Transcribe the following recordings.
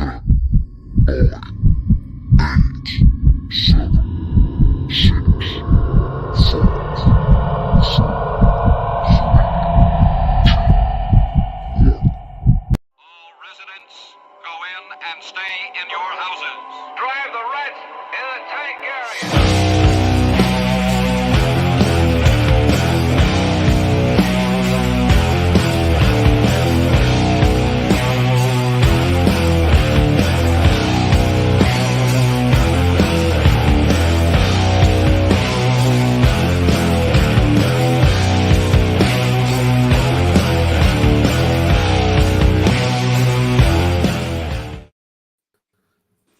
And stay in your houses. Drive the rats in the tank area.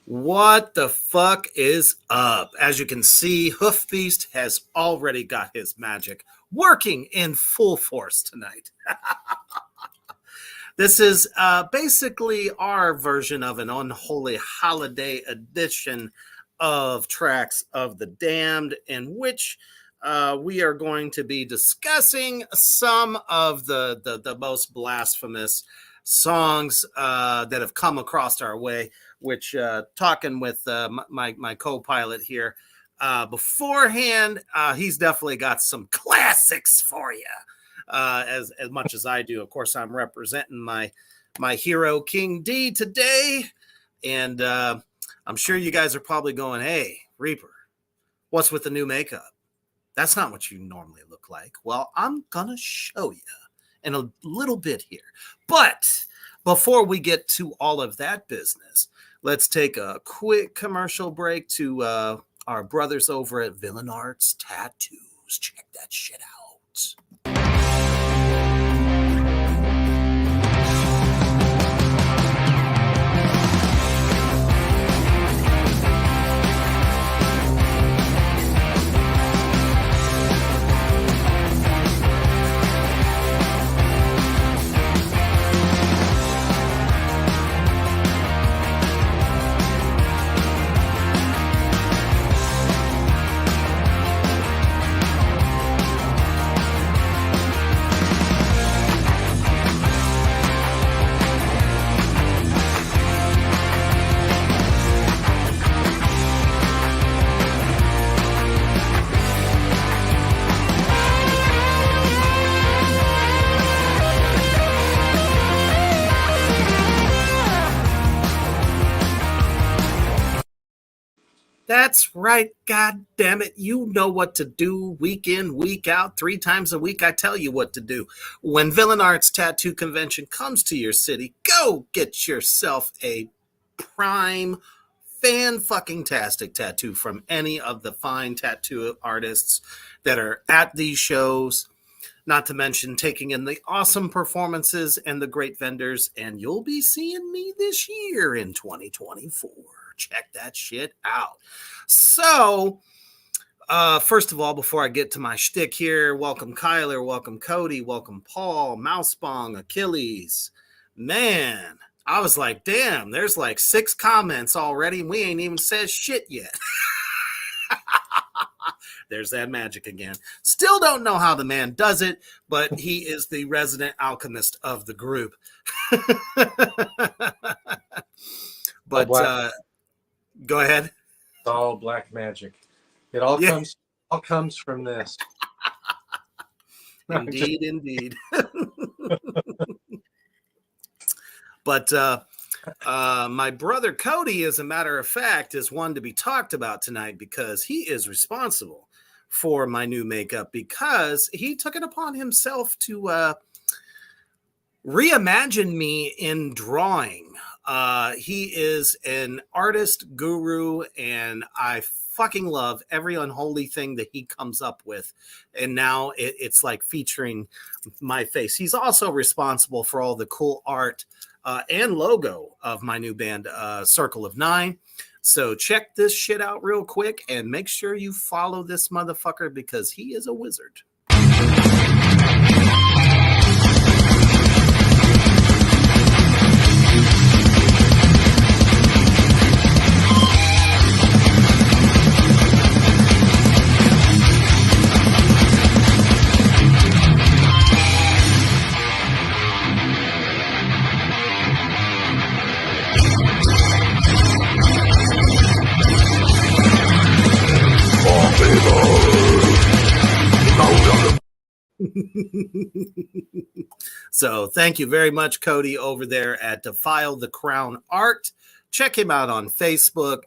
What the fuck is up? As you can see, Hoofbeast has already got his magic working in full force tonight. This is basically our version of an unholy holiday edition of Tracks of the Damned, in which we are going to be discussing some of the most blasphemous songs that have come across our way, which talking with my co-pilot here beforehand, he's definitely got some classics for you, as much as I do. Of course, I'm representing my hero King D today, and I'm sure you guys are probably going, hey, Reaper, what's with the new makeup? That's not what you normally look like. Well, I'm gonna show you in a little bit here. But before we get to all of that business, let's take a quick commercial break to our brothers over at Villain Arts Tattoos. Check that shit out. That's right, God damn it. You know what to do week in, week out, 3 times a week. I tell you what to do. When Villain Arts Tattoo Convention comes to your city, go get yourself a prime fan-fucking-tastic tattoo from any of the fine tattoo artists that are at these shows. Not to mention taking in the awesome performances and the great vendors. And you'll be seeing me this year in 2024. Check that shit out. So, first of all, before I get to my shtick here, welcome Kyler, welcome Cody, welcome Paul, Mousebong, Achilles. Man, I was like, damn, there's like 6 comments already, and we ain't even said shit yet. There's that magic again. Still don't know how the man does it, but he is the resident alchemist of the group. But go ahead. It's all black magic. It all comes from this. Indeed. But my brother Cody, as a matter of fact, is one to be talked about tonight because he is responsible for my new makeup, because he took it upon himself to reimagine me in drawing. He is an artist guru, and I fucking love every unholy thing that he comes up with. And now it's like featuring my face. He's also responsible for all the cool art and logo of my new band, Circle of Nine. So check this shit out real quick and make sure you follow this motherfucker because he is a wizard. So thank you very much, Cody, over there at Defile the Crown Art. Check him out on Facebook.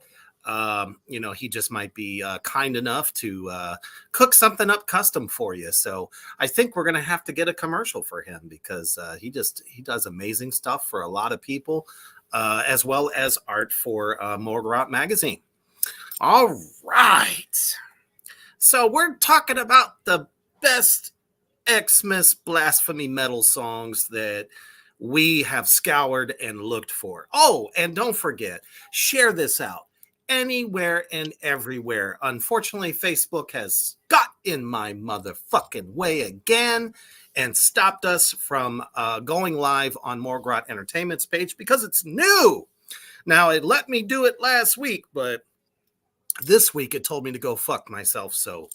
He just might be kind enough to cook something up custom for you. So I think we're going to have to get a commercial for him because he does amazing stuff for a lot of people, as well as art for Morgrot Magazine. All right. So we're talking about the best Xmas blasphemy metal songs that we have scoured and looked for. Oh, and don't forget, share this out anywhere and everywhere. Unfortunately, Facebook has got in my motherfucking way again and stopped us from going live on Morgrot Entertainment's page because it's new. Now, it let me do it last week, but this week it told me to go fuck myself, so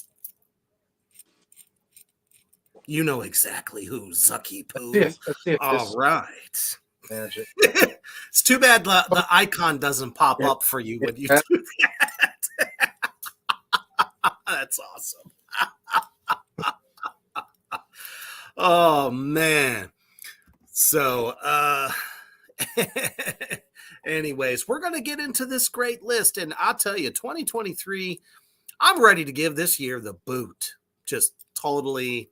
you know exactly who, Zucky Poo. Let's see if All right. magic. It's too bad the icon doesn't pop up for you when you do that. That's awesome. Oh, man. So, anyways, we're going to get into this great list. And I'll tell you, 2023, I'm ready to give this year the boot. Just totally,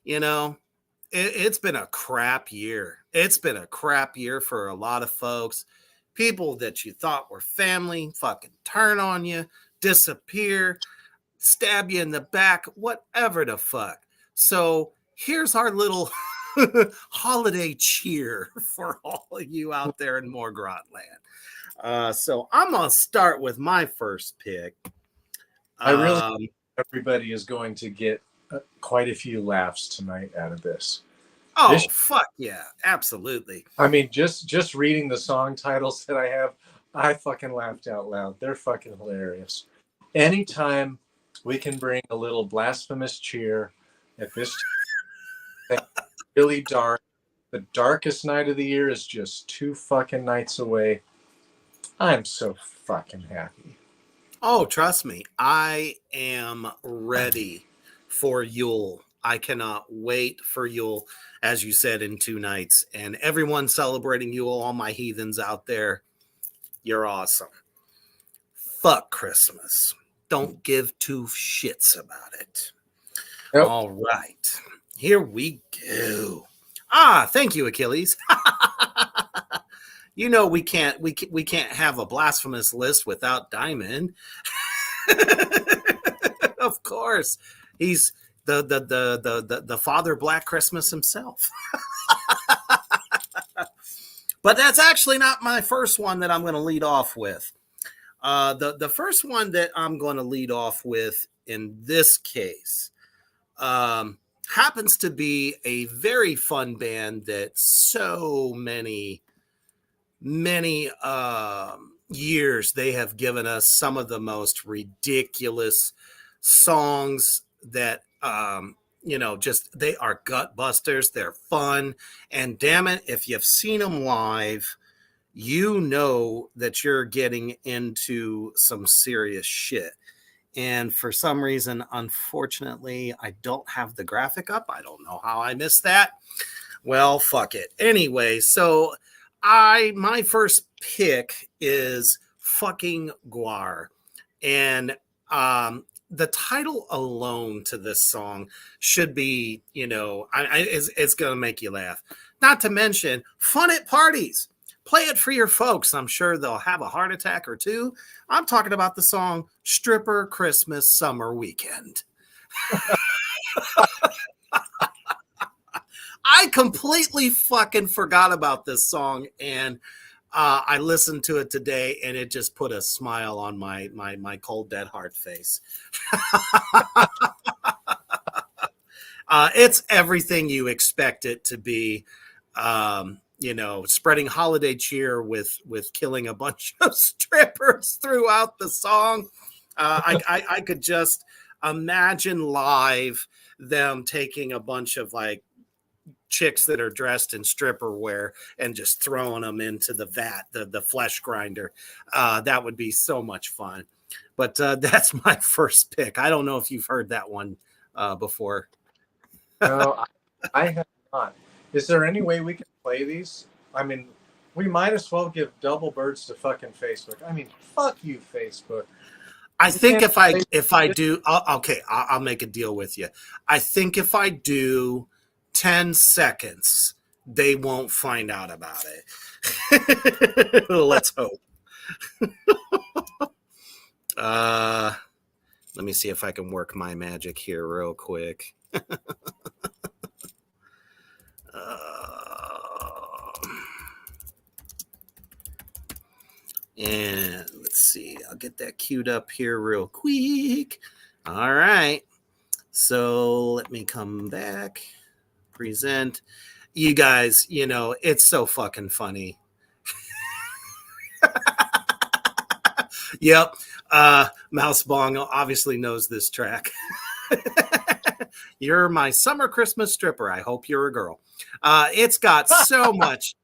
it's been a crap year. It's been a crap year for a lot of folks. People that you thought were family fucking turn on you, disappear, stab you in the back, whatever the fuck. So here's our little holiday cheer for all of you out there in Morgrot land. So I'm going to start with my first pick. I really think everybody is going to get quite a few laughs tonight out of this. Oh, fuck yeah, absolutely. I mean, just reading the song titles that I have, I fucking laughed out loud. They're fucking hilarious. Anytime we can bring a little blasphemous cheer at this time, really dark. The darkest night of the year is just 2 fucking nights away. I'm so fucking happy. Oh, trust me, I am ready for Yule. I cannot wait for Yule, as you said, in 2 nights. And everyone celebrating Yule, all my heathens out there, you're awesome. Fuck Christmas. Don't give 2 shits about it. Yep. All right. Here we go. Thank you, Achilles. We can't have a blasphemous list without Diamond. Of course. He's the Father Black Christmas himself. But that's actually not my first one that I'm going to lead off with. The first one that I'm going to lead off with in this case happens to be a very fun band that so many years they have given us some of the most ridiculous songs that just they are gut busters. They're fun, and damn it, if you've seen them live, you know that you're getting into some serious shit. And for some reason, unfortunately, I don't have the graphic up. I don't know how I missed that. Well, fuck it. Anyway, so my first pick is fucking Guar. And the title alone to this song should be, it's going to make you laugh. Not to mention, fun at parties. Play it for your folks. I'm sure they'll have a heart attack or two. I'm talking about the song Stripper Christmas Summer Weekend. I completely fucking forgot about this song, and I listened to it today, and it just put a smile on my cold, dead heart face. It's everything you expect it to be. Spreading holiday cheer with killing a bunch of strippers throughout the song. I could just imagine live them taking a bunch of like chicks that are dressed in stripper wear and just throwing them into the vat, the flesh grinder. That would be so much fun. But that's my first pick. I don't know if you've heard that one before. No, I have not. Is there any way we can play these? I mean, we might as well give double birds to fucking Facebook. I mean, fuck you, Facebook. I think can't if I do, okay, I'll make a deal with you. I think if I do 10 seconds, they won't find out about it. Let's hope. Let me see if I can work my magic here real quick. And let's see, I'll get that queued up here real quick. All right. So let me come back, present. You guys, you know, it's so fucking funny. Yep. Mouse Bong obviously knows this track. You're my summer Christmas stripper. I hope you're a girl. It's got so much.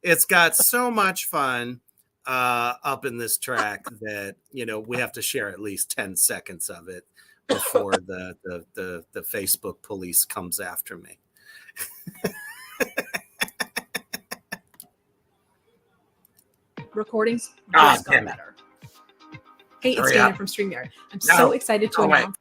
It's got so much fun up in this track that, you know, we have to share at least 10 seconds of it before the Facebook police comes after me. Recordings just got better. Hey, it's Hurry Dana up. from StreamYard. I'm so excited to announce.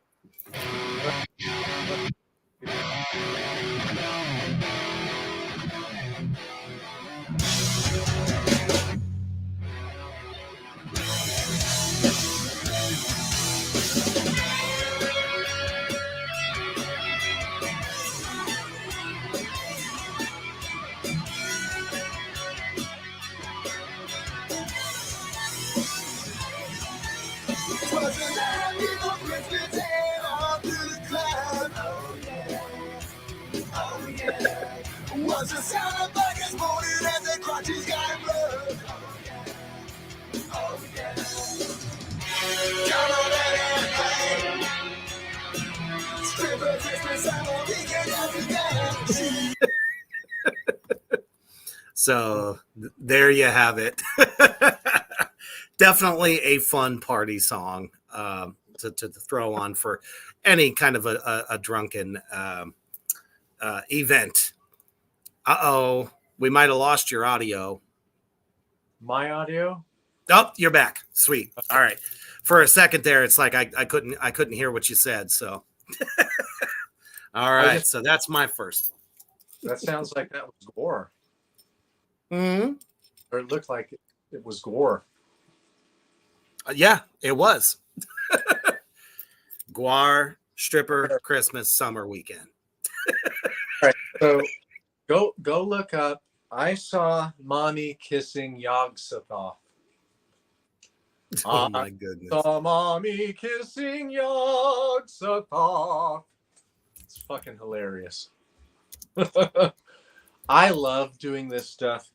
Was the sound of buckets moaning as the crutches got blood. Oh yeah. Come on and play. Stripper Christmas, I'm a weekend after that. So there you have it. Definitely a fun party song to throw on for any kind of a drunken event. Uh-oh, we might have lost your audio. My audio? Oh, you're back. Sweet. All right. For a second there, it's like I couldn't hear what you said. So, all right. So that's my first one. That sounds like that was gore. Mm-hmm. Or it looked like it was gore. Yeah, it was. Guar, stripper, Christmas, summer weekend. All right. So go look up. I saw mommy kissing Yog Sothoth. Oh my goodness. Saw mommy kissing Yog Sothoth. It's fucking hilarious. I love doing this stuff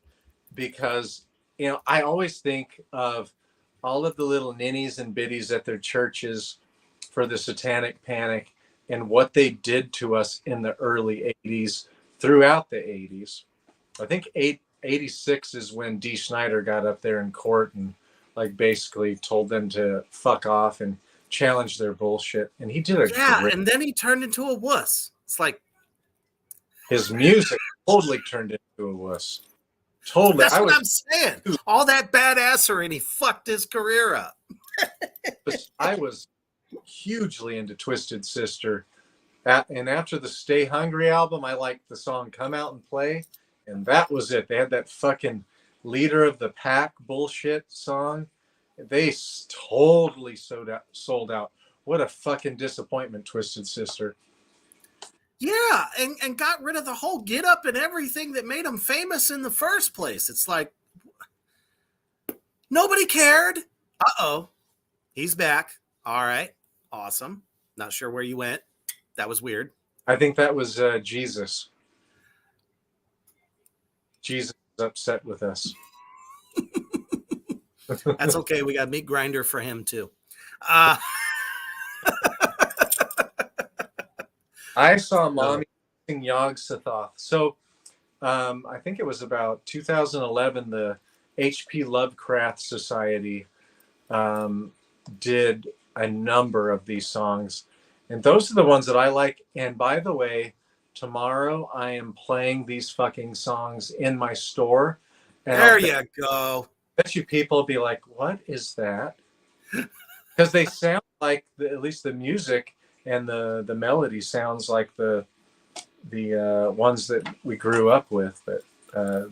because, you know, I always think of all of the little ninnies and biddies at their churches for the Satanic Panic and what they did to us in the early 80s, throughout the 80s. I think 86 is when Dee Snider got up there in court and like basically told them to fuck off and challenge their bullshit. And he did and then he turned into a wuss. It's like his music totally turned into a wuss. Totally. That's what I'm saying. All that badassery, and he fucked his career up. I was hugely into Twisted Sister. And after the Stay Hungry album, I liked the song Come Out and Play. And that was it. They had that fucking Leader of the Pack bullshit song. They totally sold out. What a fucking disappointment, Twisted Sister. Yeah, and got rid of the whole get up and everything that made him famous in the first place. It's like, nobody cared. Uh-oh. He's back. All right. Awesome. Not sure where you went. That was weird. I think that was Jesus. Jesus is upset with us. That's okay. We got meat grinder for him too. I saw mommy sing Yog Sothoth. So I think it was about 2011, the H.P. Lovecraft Society did a number of these songs. And those are the ones that I like. And by the way, tomorrow I am playing these fucking songs in my store. And There you go. bet you people will be like, what is that? Because they sound like, at least the music and the melody sounds like the ones that we grew up with. But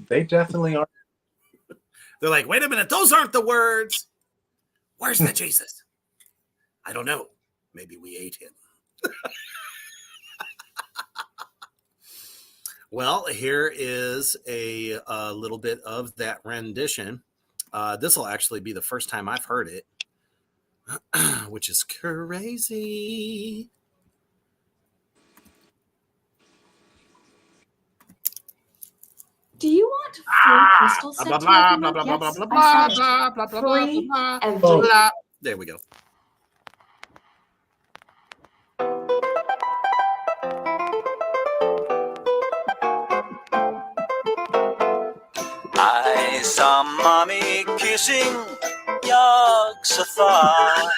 they definitely are. They're like, wait a minute, those aren't the words. Where's the Jesus? I don't know. Maybe we ate him. Well, here is a little bit of that rendition. This will actually be the first time I've heard it, which is crazy. Do you want free crystals sent to you every month? Yes, I said free every There we go. I saw mommy kissing Yog-Sothoth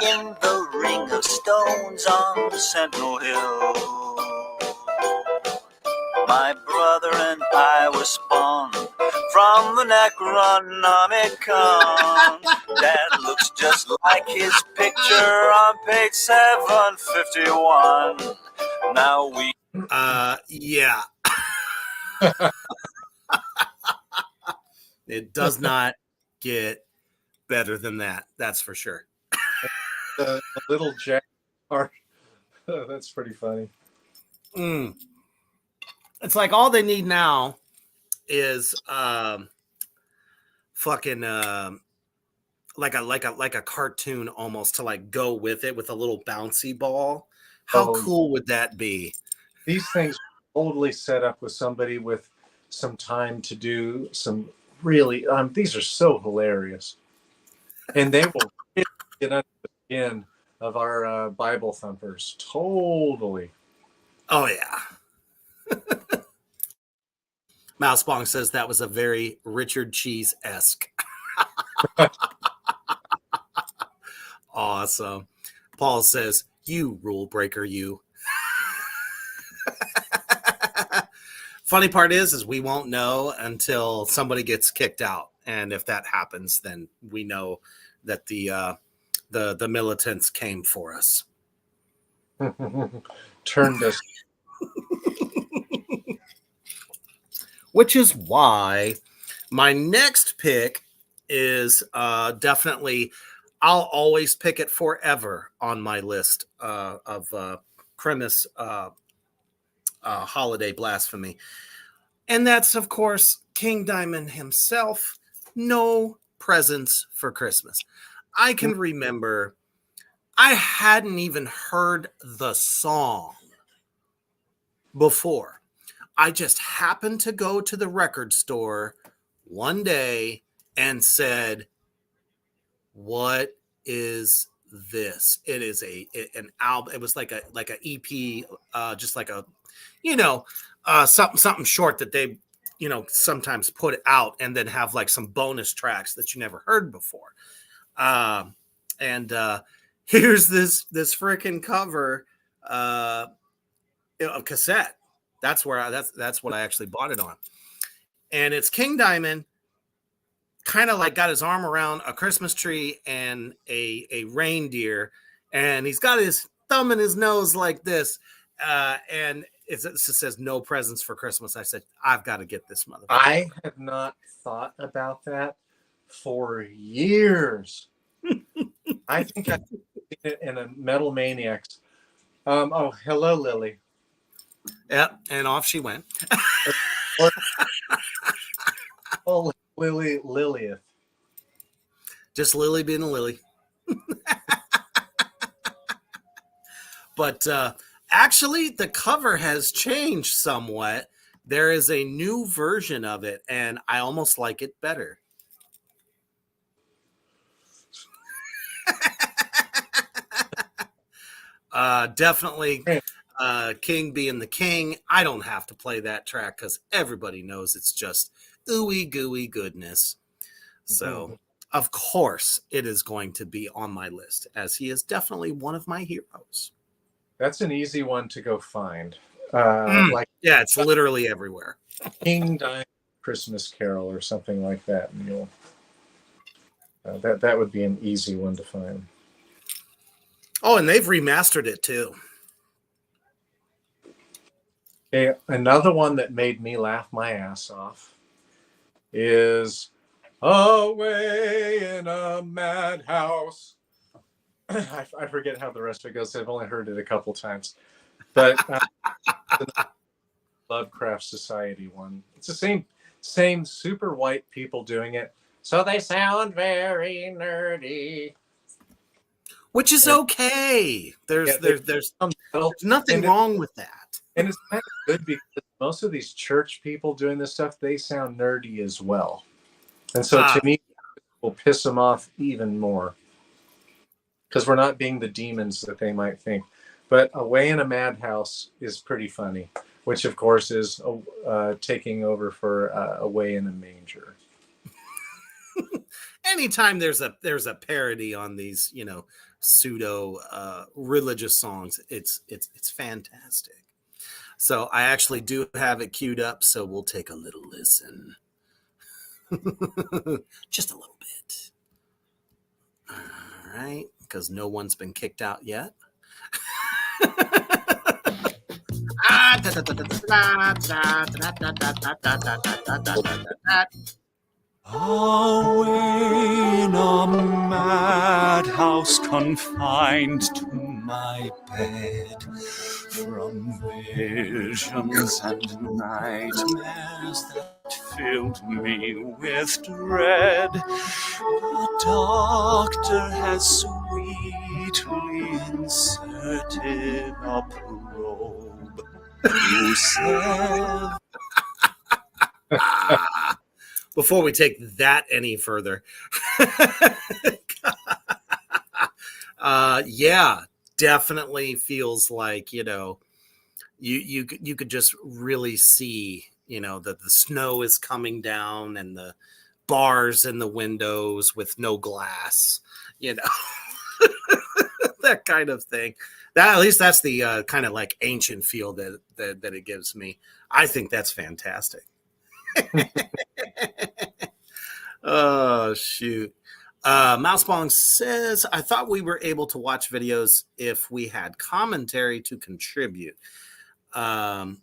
in the ring of stones on Sentinel Hill. My brother and I were spawned from the Necronomicon that looks just like his picture on page 751. Now we Yeah. It does not get better than that. That's for sure. The little Jack part. That's pretty funny. It's like all they need now is fucking like a cartoon almost to like go with it with a little bouncy ball. How cool would that be? These things are totally set up with somebody with some time to do some really these are so hilarious. And they will really get under the skin of our Bible thumpers. Totally. Oh yeah. Mousebong says that was a very Richard Cheese-esque. Awesome. Paul says, you rule breaker, you. Funny part is we won't know until somebody gets kicked out. And if that happens, then we know that the militants came for us. Turned us. Which is why my next pick is definitely, I'll always pick it forever on my list of Christmas holiday blasphemy. And that's, of course, King Diamond himself, No Presents for Christmas. I can remember I hadn't even heard the song before. I just happened to go to the record store one day and said, what is this? It is an album. It was like a EP, just like a, something short that they, sometimes put out and then have like some bonus tracks that you never heard before. And here's this freaking cover, a cassette. That's where that's what I actually bought it on. And it's King Diamond kind of like got his arm around a Christmas tree and a reindeer, and he's got his thumb in his nose like this. And it just says no presents for Christmas. I said, I've got to get this motherfucker. I have not thought about that for years. I think I've seen it in a Metal Maniacs. Oh, hello, Lily. Yep, and off she went. Oh, Lilith. Just Lily being a Lily. But actually, the cover has changed somewhat. There is a new version of it, and I almost like it better. Definitely King being the king. I don't have to play that track because everybody knows it's just ooey gooey goodness. So of course, it is going to be on my list, as he is definitely one of my heroes. That's an easy one to go find. Like, yeah, it's literally everywhere. King Diamond Christmas Carol or something like that. And you'll, that would be an easy one to find. Oh, and they've remastered it too. Okay, another one that made me laugh my ass off is Away in a Madhouse. I forget how the rest of it goes. I've only heard it a couple times. But the Lovecraft Society one. It's the same super white people doing it. So they sound very nerdy. Which is okay. There's nothing wrong with that. And it's kind of good because most of these church people doing this stuff, they sound nerdy as well. And so to me, it will piss them off even more. Because we're not being the demons that they might think. But Away in a Madhouse is pretty funny, which of course is taking over for Away in a Manger. Anytime there's a parody on these, pseudo religious songs, it's fantastic. So I actually do have it queued up, so we'll take a little listen. Just a little bit. All right, because no one's been kicked out yet. Away in a madhouse confined to my bed, from visions and nightmares that filled me with dread, the doctor has sweetly inserted a probe to sever. Before we take that any further, yeah, definitely feels like, you could just really see, that the snow is coming down and the bars in the windows with no glass, that kind of thing. That, at least that's the kind of like ancient feel that it gives me. I think that's fantastic. Oh, shoot. Mousebong says, I thought we were able to watch videos if we had commentary to contribute. Did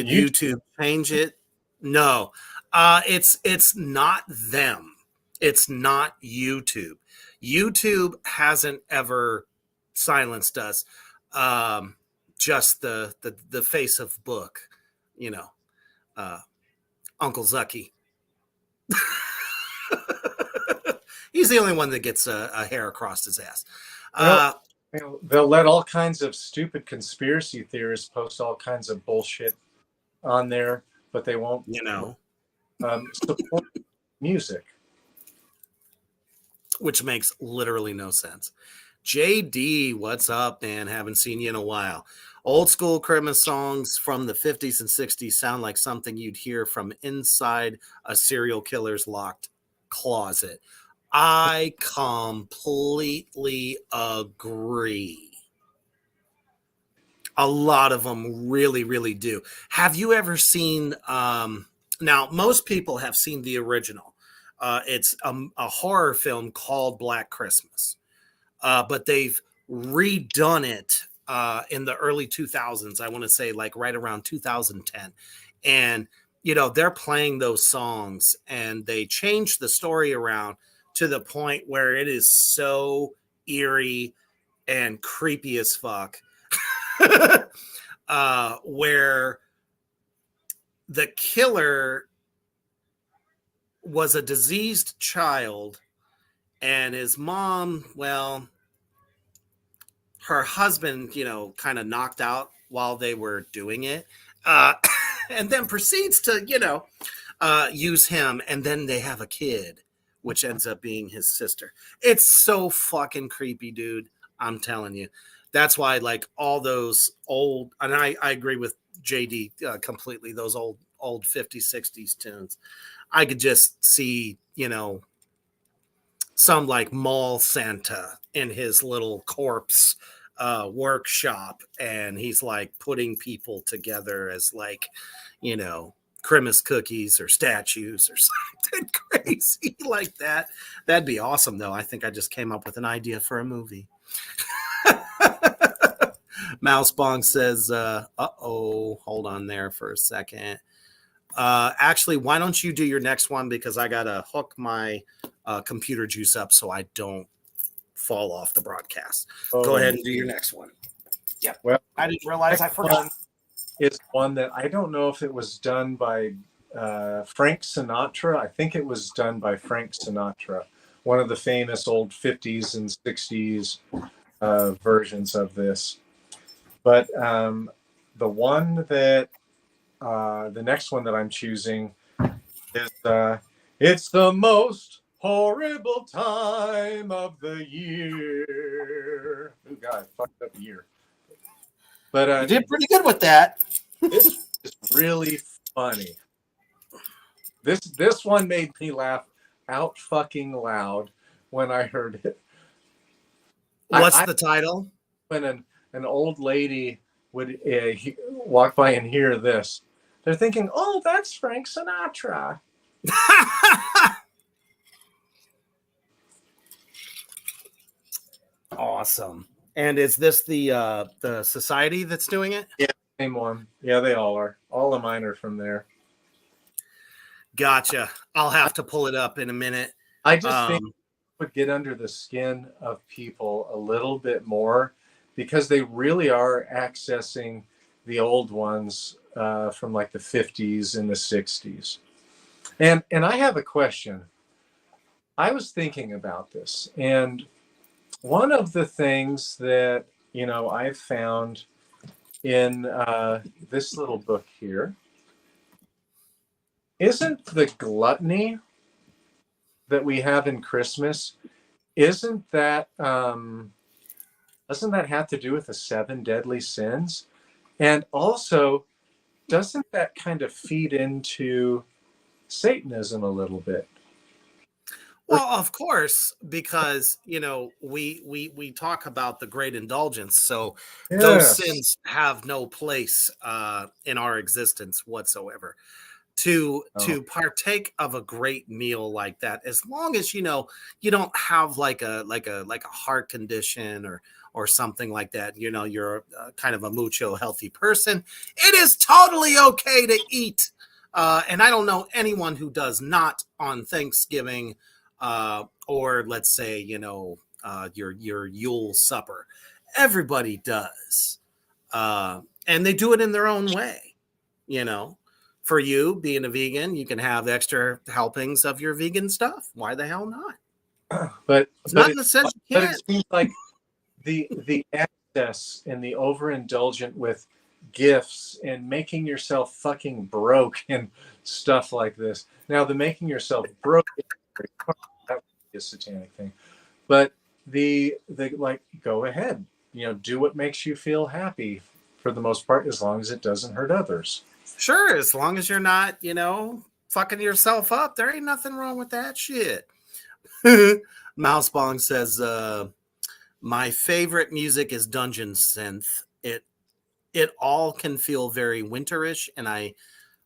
YouTube change it? No. It's not them. It's not YouTube. YouTube hasn't ever silenced us. Just the face of book, Uncle Zucky. He's the only one that gets a hair across his ass. They'll let all kinds of stupid conspiracy theorists post all kinds of bullshit on there, but they won't, support music. Which makes literally no sense. JD, what's up, man? Haven't seen you in a while. Old school Christmas songs from the 50s and 60s sound like something you'd hear from inside a serial killer's locked closet. I completely agree. A lot of them really, really do. Have you ever seen, now most people have seen the original. It's a horror film called Black Christmas. But they've redone it in the early 2000s. I want to say like right around 2010. And, they're playing those songs and they changed the story around to the point where it is so eerie and creepy as fuck. Where the killer was a diseased child and his mom, well, her husband, kind of knocked out while they were doing it, and then proceeds to, use him. And then they have a kid, which ends up being his sister. It's so fucking creepy, dude. I'm telling you. That's why, like, all those old, and I agree with JD completely. Those old 50s, 60s tunes. I could just see, some like mall Santa in his little corpse workshop, and he's like putting people together as like, Christmas cookies or statues or something crazy like that. That'd be awesome, though. I think I just came up with an idea for a movie. Mousebong says, hold on there for a second. Actually, why don't you do your next one, because I got to hook my computer juice up so I don't fall off the broadcast. Go ahead and do your next one. Yeah. Well, I didn't realize I forgot. It's one that I don't know if it was done by Frank Sinatra. I think it was done by Frank Sinatra, one of the famous old 50s and 60s versions of this. But the one that the next one that I'm choosing is it's the most horrible time of the year. Oh God, I fucked up the year. But you did pretty good with that. This is really funny. This one made me laugh out fucking loud when I heard it. What's the title? When an old lady would walk by and hear this, they're thinking, "Oh, that's Frank Sinatra." Awesome. And is this the society that's doing it? Yeah, same one. Yeah, they all are. All of mine are from there. Gotcha. I'll have to pull it up in a minute. I just think it would get under the skin of people a little bit more, because they really are accessing the old ones from like the 50s and the 60s. And I have a question. I was thinking about this, and one of the things that, I've found in this little book here, isn't the gluttony that we have in Christmas, doesn't that have to do with the 7 deadly sins? And also, doesn't that kind of feed into Satanism a little bit? Well, of course, because we talk about the great indulgence, so those sins have no place in our existence whatsoever. To partake of a great meal like that, as long as you don't have like a heart condition or something like that, you're kind of a mucho healthy person, it is totally okay to eat. And I don't know anyone who does not on Thanksgiving. Or let's say, your Yule supper. Everybody does. And they do it in their own way. For you being a vegan, you can have extra helpings of your vegan stuff. Why the hell not? But it's not in the sense you can't. But it seems like the excess and the overindulgent with gifts and making yourself fucking broke and stuff like this. Now, the making yourself broke, that would be a satanic thing. But the like, go ahead, do what makes you feel happy for the most part, as long as it doesn't hurt others. Sure, as long as you're not, fucking yourself up, there ain't nothing wrong with that shit. Mousebong says, my favorite music is dungeon synth. It all can feel very winterish, and I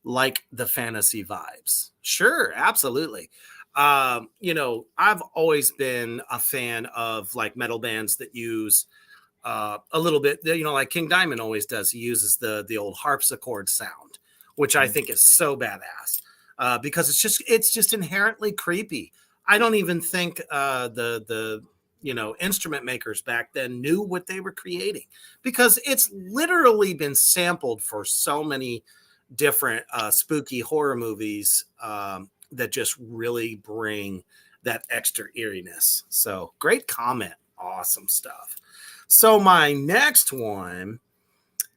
like the fantasy vibes. Sure, absolutely. I've always been a fan of like metal bands that use a little bit, like King Diamond always does. He uses the old harpsichord sound, which I think is so badass because it's just inherently creepy. I don't even think the instrument makers back then knew what they were creating, because it's literally been sampled for so many different spooky horror movies that just really bring that extra eeriness. So great comment. Awesome stuff. So my next one,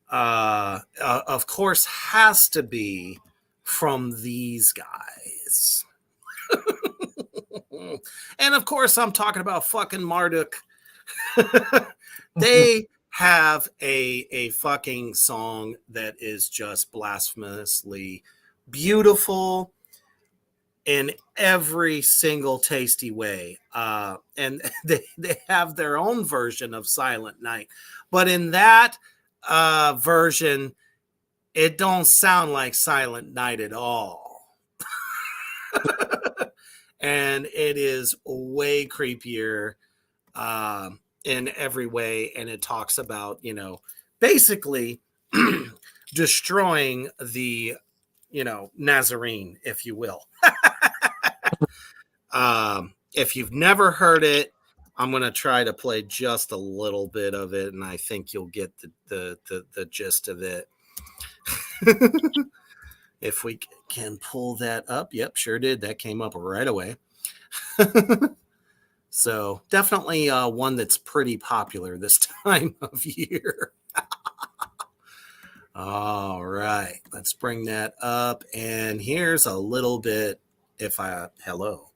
of course, has to be from these guys. And of course, I'm talking about fucking Marduk. They have a fucking song that is just blasphemously beautiful in every single tasty way. And they have their own version of Silent Night. But in that version, it don't sound like Silent Night at all. And it is way creepier in every way. And it talks about, basically destroying the, Nazarene, if you will. If you've never heard it, I'm going to try to play just a little bit of it, and I think you'll get the gist of it. If we can pull that up. Yep, sure did. That came up right away. So definitely one that's pretty popular this time of year. All right, let's bring that up. And here's a little bit. Hello.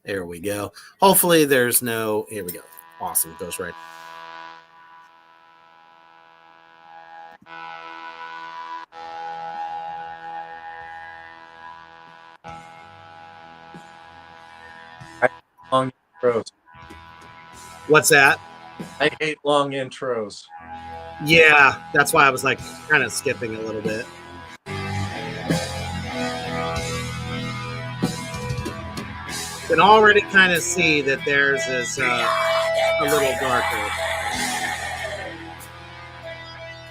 There we go. Hopefully there's no, here we go. Awesome. Goes right. Long intros. What's that? I hate long intros. Yeah, that's why I was like kind of skipping a little bit. Can already kind of see that theirs is a little darker.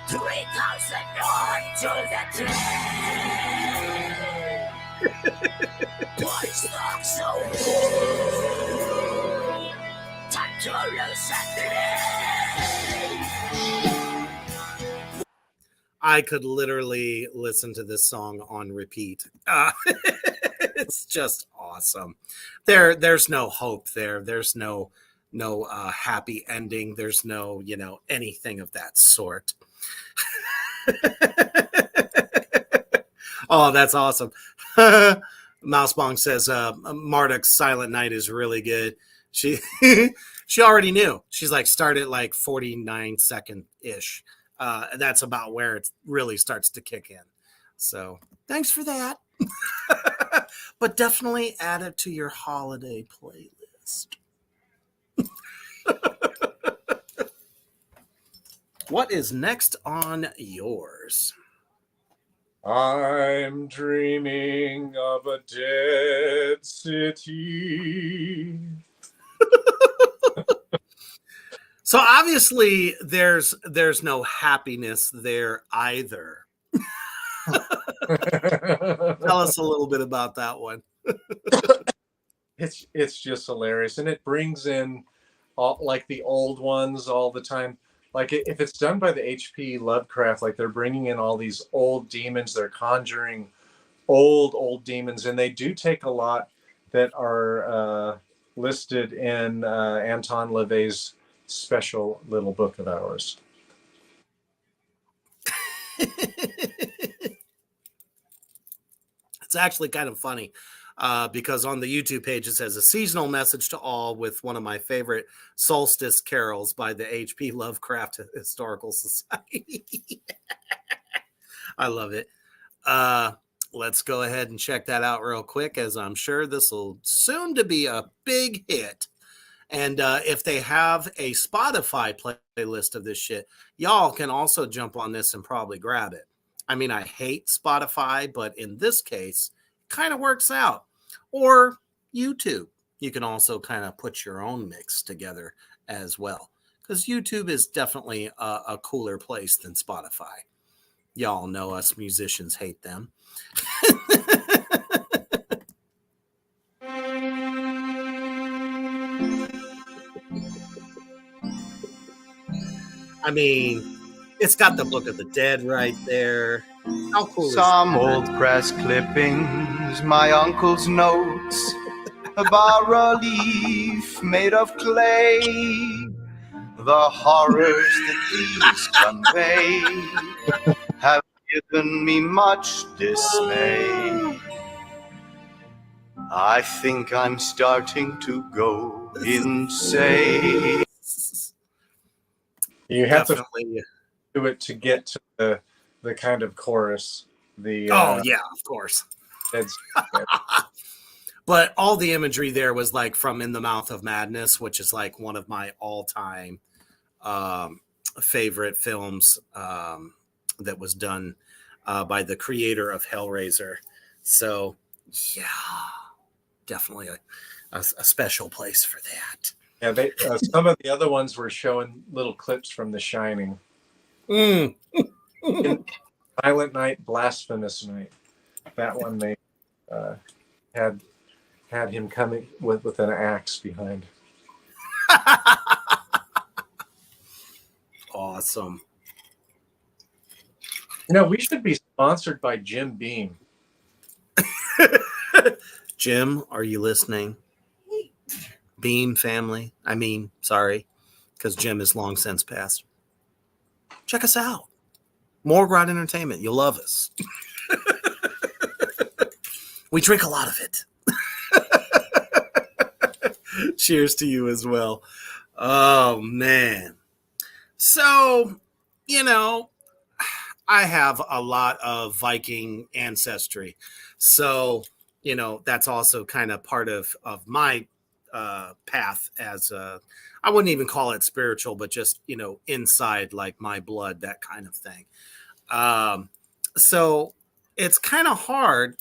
3,000 on to the Voice talk so time to listen. I could literally listen to this song on repeat. It's just awesome. There's no hope there. There's no happy ending. There's no, anything of that sort. Oh, that's awesome. Mousebong says Marduk's Silent Night is really good. She she already knew. She's like, start at like 49 second ish. That's about where it really starts to kick in. So thanks for that. But definitely add it to your holiday playlist. What is next on yours? I'm dreaming of a dead city. So obviously there's no happiness there either. Tell us a little bit about that one. It's just hilarious, and it brings in all like the old ones all the time. Like if it's done by the H.P. Lovecraft, like they're bringing in all these old demons, they're conjuring old demons, and they do take a lot that are listed in Anton LaVey's special little book of hours. It's actually kind of funny because on the YouTube page it says a seasonal message to all with one of my favorite solstice carols by the H.P. Lovecraft Historical Society. I love it. Let's go ahead and check that out real quick, as I'm sure this will soon to be a big hit. And if they have a Spotify playlist of this shit, y'all can also jump on this and probably grab it. I mean, I hate Spotify, but in this case, it kind of works out. Or YouTube. You can also kind of put your own mix together as well. Because YouTube is definitely a cooler place than Spotify. Y'all know us musicians hate them. I mean, it's got the Book of the Dead right there. How cool is Some that? old press clippings, my uncle's notes, a bas-relief made of clay, the horrors that these convey have given me much dismay. I think I'm starting to go insane. You have definitely. to do it to get to the kind of chorus. The Yeah, of course. It's, But all the imagery there was like from In the Mouth of Madness, which is like one of my all-time favorite films that was done by the creator of Hellraiser. So, yeah, definitely a special place for that. yeah, they some of the other ones were showing little clips from The Shining. Silent Night, Blasphemous Night. That one they had him coming with an axe behind. Awesome. We should be sponsored by Jim Beam. Jim, are you listening? Beam family. Sorry, because Jim is long since passed. Check us out. Morgrot Entertainment. You'll love us. We drink a lot of it. Cheers to you as well. Oh, man. So, I have a lot of Viking ancestry. So, that's also kind of part of my path as I wouldn't even call it spiritual, but just, inside like my blood, that kind of thing. So it's kind of hard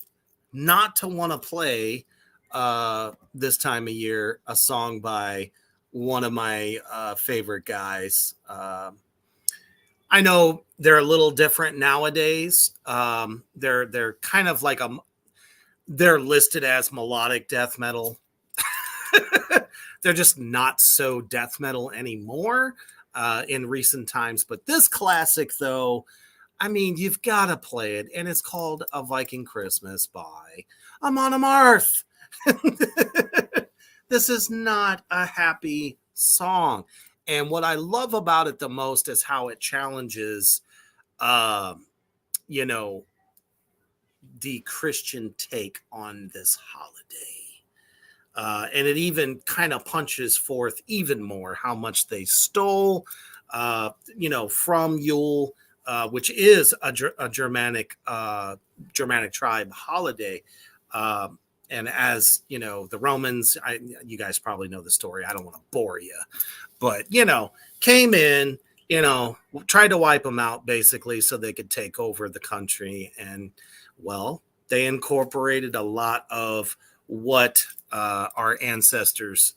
not to want to play this time of year a song by one of my favorite guys. I know they're a little different nowadays. They're kind of like they're listed as melodic death metal. They're just not so death metal anymore in recent times. But this classic, though, you've got to play it. And it's called A Viking Christmas by Amon Amarth. This is not a happy song. And what I love about it the most is how it challenges, the Christian take on this holiday. And it even kind of punches forth even more how much they stole, from Yule, which is a Germanic tribe holiday. And as the Romans, you guys probably know the story. I don't want to bore you, but came in, tried to wipe them out basically so they could take over the country. And well, they incorporated a lot of what our ancestors,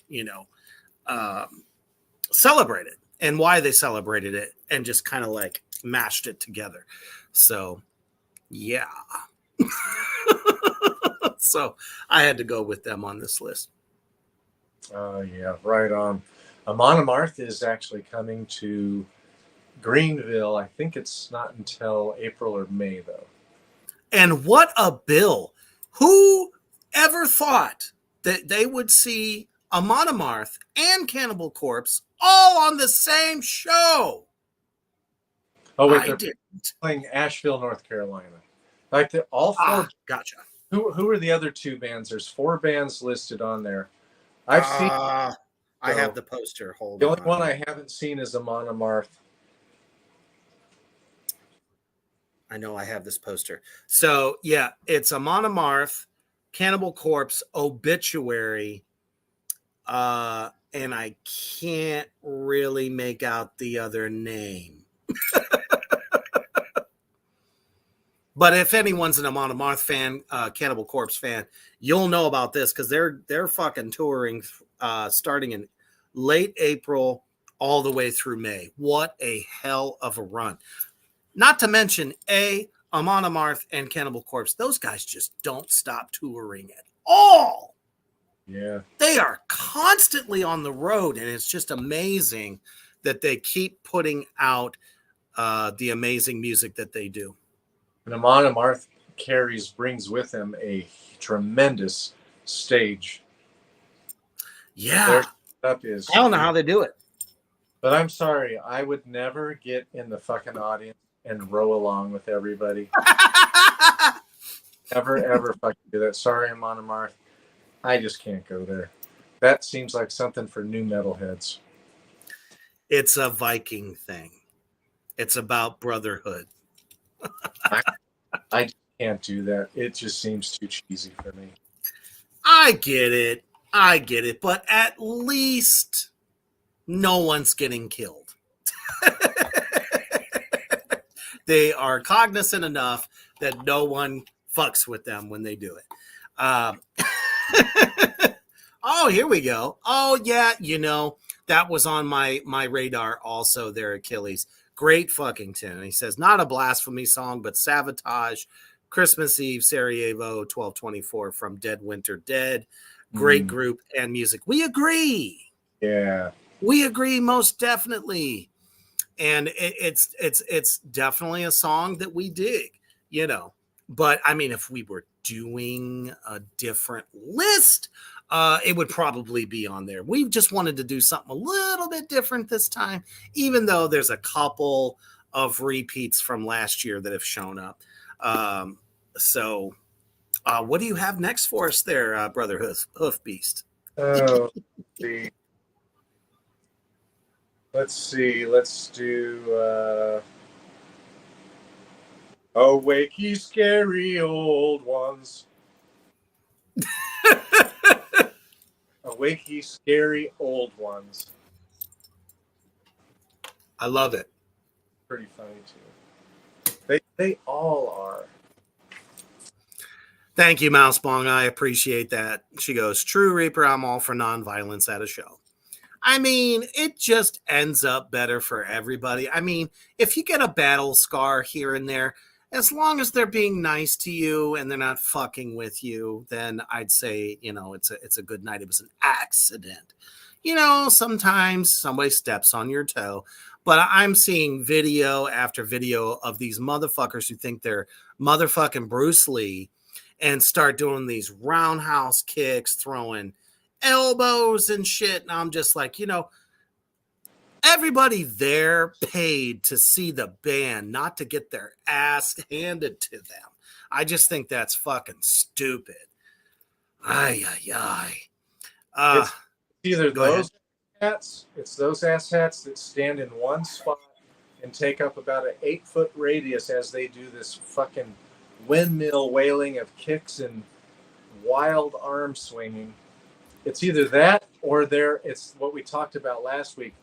celebrated and why they celebrated it, and just kind of like mashed it together. So, yeah. So I had to go with them on this list. Oh, yeah, right on. Amon Amarth is actually coming to Greenville. I think it's not until April or May, though. And what a bill. Who ever thought that they would see Amon Amarth and Cannibal Corpse all on the same show? Oh, wait, they're playing Asheville, North Carolina. Like all four. Gotcha. Who are the other two bands? There's 4 bands listed on there. I've seen. I have the poster. Hold the on. only one I haven't seen is Amon Amarth. I know I have this poster. So yeah, it's Amon Amarth, Cannibal Corpse, Obituary, and I can't really make out the other name. But if anyone's an Amon Amarth fan, Cannibal Corpse fan, you'll know about this because they're fucking touring starting in late April all the way through May. What a hell of a run. Not to mention Amon Amarth and Cannibal Corpse. Those guys just don't stop touring at all. Yeah. They are constantly on the road, and it's just amazing that they keep putting out the amazing music that they do. And Amon Amarth brings with him a tremendous stage. Yeah. Their setup is. I don't know how they do it. But I'm sorry, I would never get in the fucking audience and row along with everybody. ever fucking do that. Sorry, Amon Amarth. I just can't go there. That seems like something for new metalheads. It's a Viking thing. It's about brotherhood. I can't do that. It just seems too cheesy for me. I get it. But at least no one's getting killed. They are cognizant enough that no one fucks with them when they do it. Oh, here we go. Oh, yeah, that was on my radar also there, Achilles. Great fucking tune. He says, not a blasphemy song, but Sabotage, Christmas Eve, Sarajevo, 1224 from Dead Winter Dead. Great group and music. We agree. Yeah. We agree most definitely. And it's definitely a song that we dig, But I mean, if we were doing a different list, it would probably be on there. We just wanted to do something a little bit different this time, even though there's a couple of repeats from last year that have shown up. So what do you have next for us there, Brother Hoof Beast? Oh, let's see. Let's do Oh, wake ye scary old ones. Awake ye scary old ones. I love it. Pretty funny too. They all are. Thank you, Mousebong. I appreciate that. She goes, True Reaper, I'm all for nonviolence at a show. I mean, it just ends up better for everybody. I mean, if you get a battle scar here and there, as long as they're being nice to you and they're not fucking with you, then I'd say, it's a good night. It was an accident. Sometimes somebody steps on your toe, but I'm seeing video after video of these motherfuckers who think they're motherfucking Bruce Lee and start doing these roundhouse kicks, throwing elbows and shit. And I'm just like, everybody there paid to see the band, not to get their ass handed to them. I just think that's fucking stupid. Ay. It's either those hats, it's those ass hats that stand in one spot and take up about an 8-foot radius as they do this fucking windmill wailing of kicks and wild arm swinging. It's either that or it's what we talked about last week.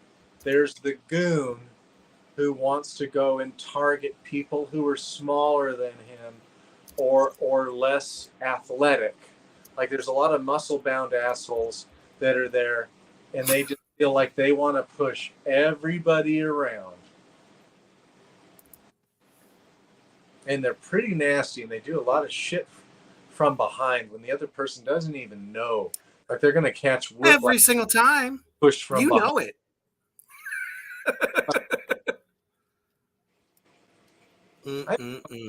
There's the goon who wants to go and target people who are smaller than him or less athletic. Like there's a lot of muscle-bound assholes that are there, and they just feel like they want to push everybody around. And they're pretty nasty, and they do a lot of shit from behind when the other person doesn't even know. Like they're going to catch every single time. Push from behind. Know it.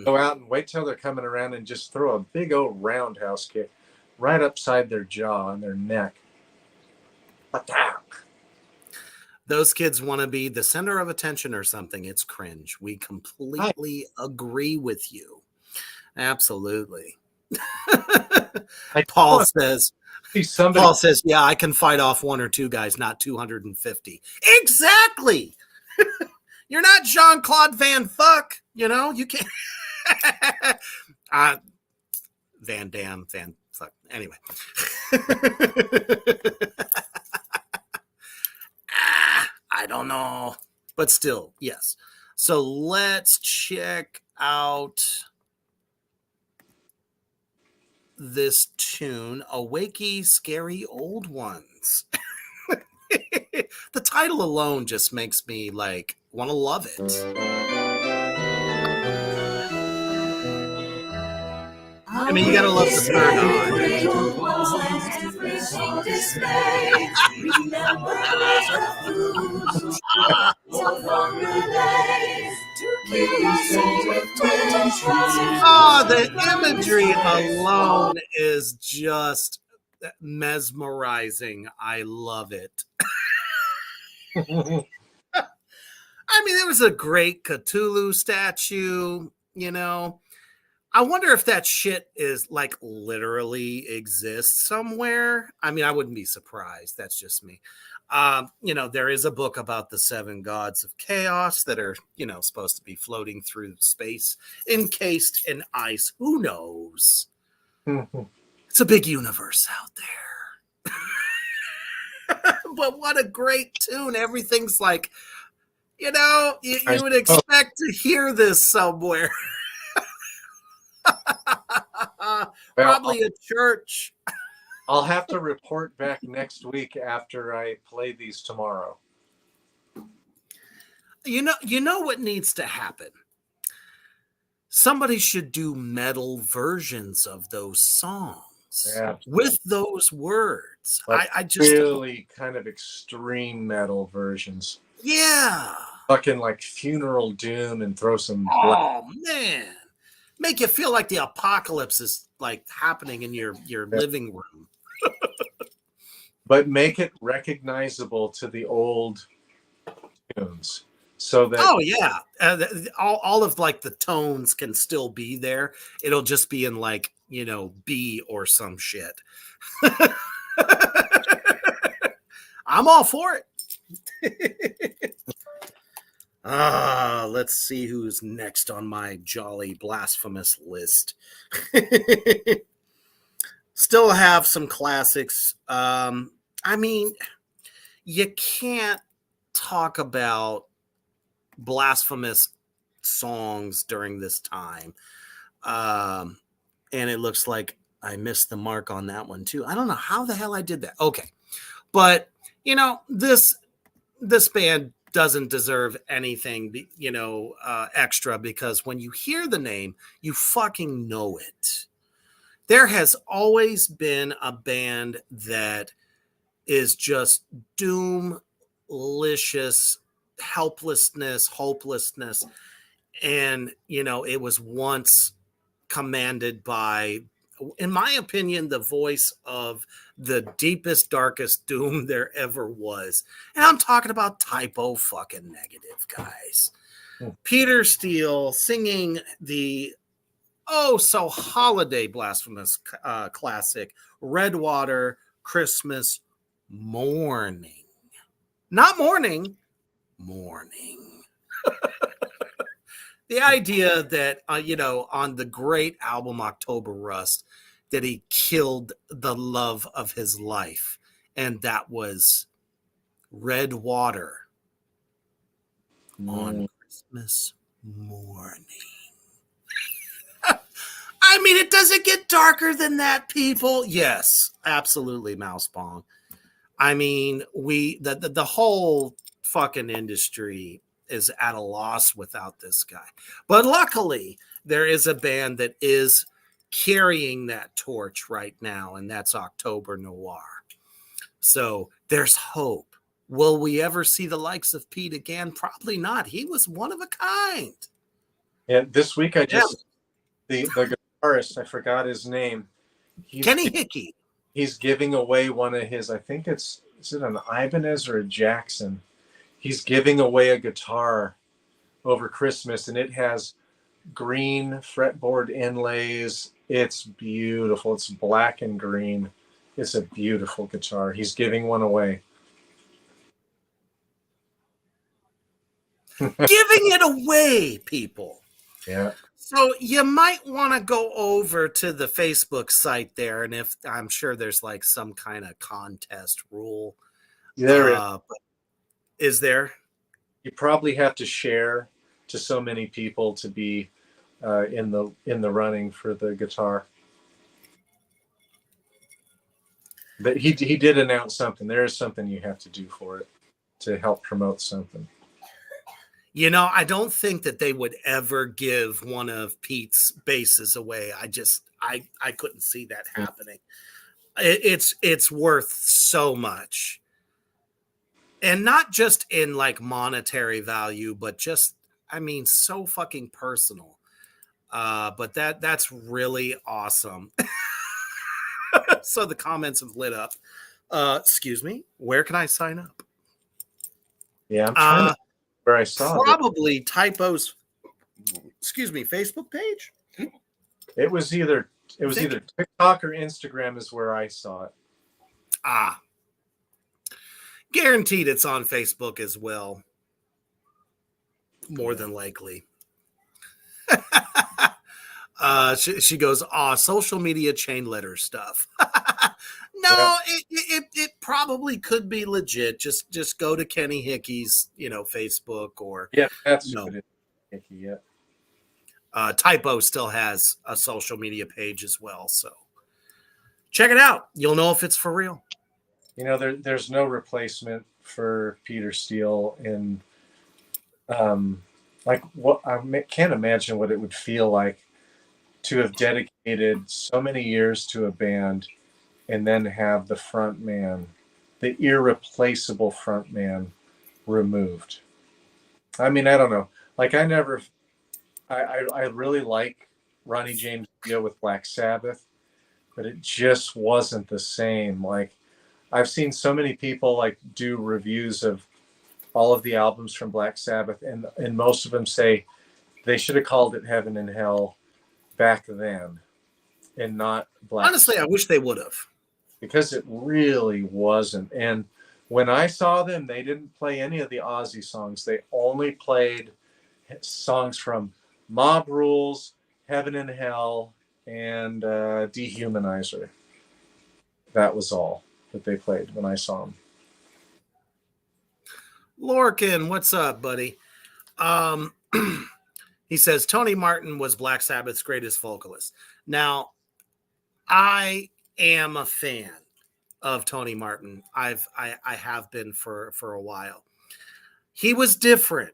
Go out and wait till they're coming around and just throw a big old roundhouse kick right upside their jaw and their neck. Those kids want to be the center of attention or something. It's cringe. We completely agree with you. Absolutely. Paul says, yeah, I can fight off 1 or 2 guys, not 250. Exactly. You're not Jean-Claude Van Fuck, you can't. Van Damme, Van Fuck. Anyway. I don't know, but still, yes. So let's check out this tune, Awakey Scary Old Ones. The title alone just makes me want to love it. I mean, you gotta love the third on. The imagery alone is just mesmerizing. I love it. I mean, there was a great Cthulhu statue, I wonder if that shit is like literally exists somewhere. I mean, I wouldn't be surprised. That's just me. You know, there is a book about the 7 gods of chaos that are, you know, supposed to be floating through space encased in ice. Who knows? It's a big universe out there. But what a great tune. Everything's like, you know, you would expect to hear this somewhere. Probably a church. I'll have to report back next week after I play these tomorrow. You know what needs to happen? Somebody should do metal versions of those songs with those words. Like I just really kind of extreme metal versions. Yeah. Fucking like Funeral Doom and throw some. Oh man, make you feel like the apocalypse is like happening in your living room. But make it recognizable to the old tunes. So that all of like the tones can still be there. It'll just be in like, you know, B or some shit. I'm all for it. Let's see who's next on my jolly blasphemous list. Still have some classics. I mean, you can't talk about blasphemous songs during this time. And it looks like I missed the mark on that one too. I don't know how the hell I did that. Okay. But, you know, this band doesn't deserve anything, you know, extra, because when you hear the name, you fucking know it. There has always been a band that is just doom-licious helplessness, hopelessness. And, you know, it was once commanded by, in my opinion, the voice of the deepest, darkest doom there ever was. And I'm talking about Typo fucking Negative, guys. Peter Steele singing the so holiday blasphemous classic, Redwater Christmas Morning. Not morning, morning. The idea that, you know, on the great album October Rust, that he killed the love of his life. And that was red water on Christmas morning. I mean, it doesn't get darker than that, people. Yes, absolutely, Mouse Bong. I mean, the whole fucking industry is at a loss without this guy. But luckily, there is a band that is carrying that torch right now, and that's October Noir. So there's hope. Will we ever see the likes of Pete again? Probably not. He was one of a kind. Yeah, this week I just the guitarist, I forgot his name. Kenny Hickey. He's giving away one of his, I think is it an Ibanez or a Jackson? He's giving away a guitar over Christmas, and it has green fretboard inlays. It's beautiful. It's black and green. It's a beautiful guitar. He's giving one away. Giving it away, people. Yeah. So you might want to go over to the Facebook site there, and if I'm sure there's like some kind of contest rule. There is. Is there? You probably have to share to so many people to be in the running for the guitar. But he did announce something. There is something you have to do for it to help promote something. You know, I don't think that they would ever give one of Pete's basses away. I couldn't see that happening. It's worth so much. And not just in like monetary value, but just, I mean, so fucking personal. But that's really awesome. So the comments have lit up. Excuse me, where can I sign up? Yeah, I'm trying to where I saw probably Typo's, excuse me, Facebook page. It was either TikTok or Instagram is where I saw it. Ah, guaranteed it's on Facebook as well. More than likely. She goes, social media chain letter stuff. No, yeah. it probably could be legit. Just go to Kenny Hickey's, Facebook or that's Hickey. Yeah. Typo still has a social media page as well, so check it out. You'll know if it's for real. There's no replacement for Peter Steele in, what I can't imagine what it would feel like to have dedicated so many years to a band and then have the front man, the irreplaceable front man, removed. I mean, I don't know. Like, I really like Ronnie James Dio with Black Sabbath, but it just wasn't the same. Like, I've seen so many people do reviews of all of the albums from Black Sabbath, and most of them say they should have called it Heaven and Hell back then and not Black Honestly, Sabbath. I wish they would have. Because it really wasn't. And when I saw them, they didn't play any of the Ozzy songs. They only played songs from Mob Rules, Heaven and Hell, and Dehumanizer. That was all that they played when I saw them. Lorcan, what's up, buddy? He says Tony Martin was Black Sabbath's greatest vocalist. Now, I am a fan of Tony Martin. I have been for a while. He was different,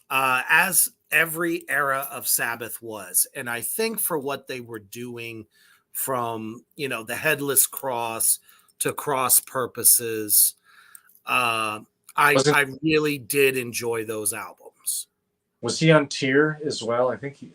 as every era of Sabbath was, and I think for what they were doing, from the Headless Cross to Cross Purposes, I really did enjoy those albums. Was he on Tyr as well? I think he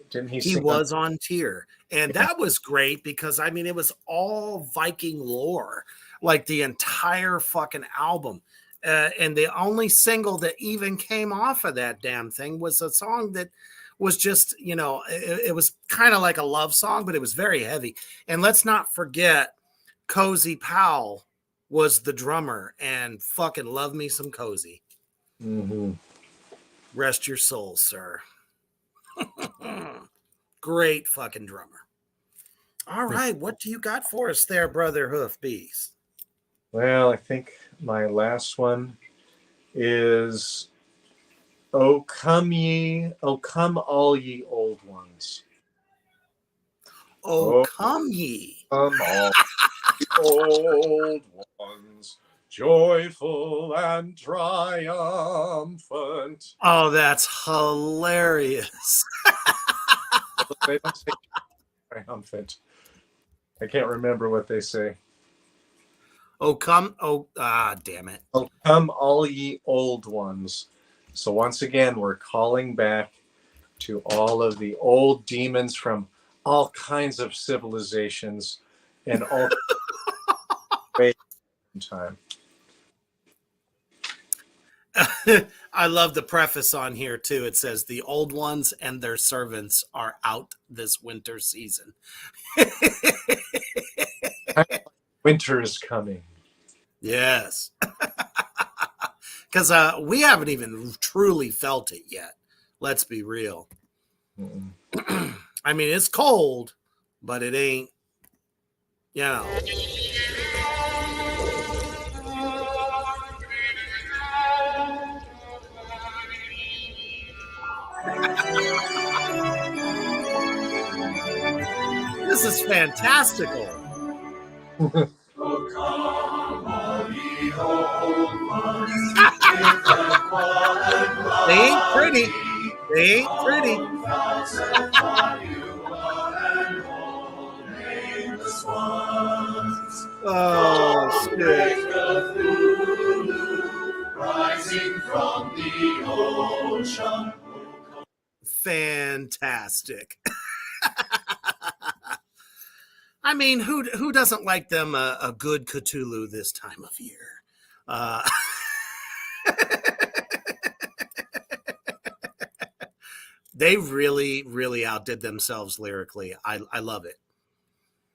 was on Tyr. And that was great because, it was all Viking lore, like the entire fucking album. And the only single that even came off of that damn thing was a song that was just, it was kind of like a love song, but it was very heavy. And let's not forget, Cozy Powell was the drummer, and fucking love me some Cozy. Mm-hmm. Rest your soul, sir. Great fucking drummer. All right, what do you got for us there, Brother Hoof Beast? Well, I think my last one is "O come all ye old ones." Oh, come ye. Come all old ones, joyful and triumphant. Oh, that's hilarious. They don't say triumphant. I can't remember what they say. Damn it. Oh, come all ye old ones. So once again, we're calling back to all of the old demons from all kinds of civilizations and all time. I love the preface on here too. It says the old ones and their servants are out this winter season. Winter is coming. Yes. Because we haven't even truly felt it yet. Let's be real. It's cold, but it ain't, This is fantastical. They ain't pretty. They ain't pretty. Oh, shit. Rising from the ocean. Fantastic. Who doesn't like them a good Cthulhu this time of year? They really, really outdid themselves lyrically. I love it.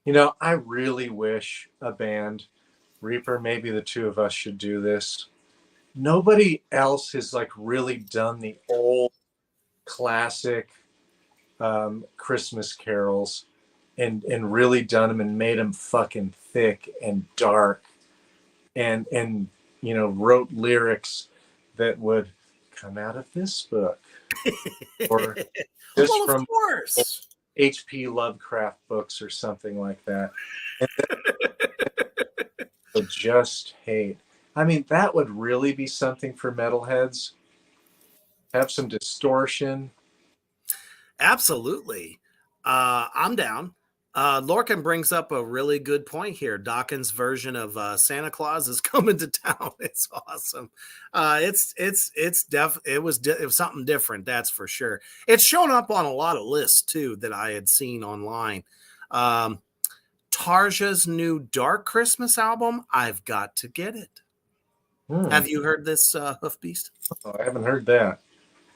You know, I really wish a band, Reaper, maybe the two of us should do this. Nobody else has like really done the old classic Christmas carols and really done them and made them fucking thick and dark and you know, wrote lyrics that would come out of this book or just Well, of from course. H.P. Lovecraft books or something like that. And then just hate. I mean, that would really be something for metalheads. Have some distortion. Absolutely. I'm down. Lorcan brings up a really good point here. Dawkins' version of Santa Claus is coming to town. It's awesome. It was something different, that's for sure. It's shown up on a lot of lists too that I had seen online. Tarja's new Dark Christmas album. I've got to get it. Have you heard this, Hoof Beast? Oh, I haven't heard that.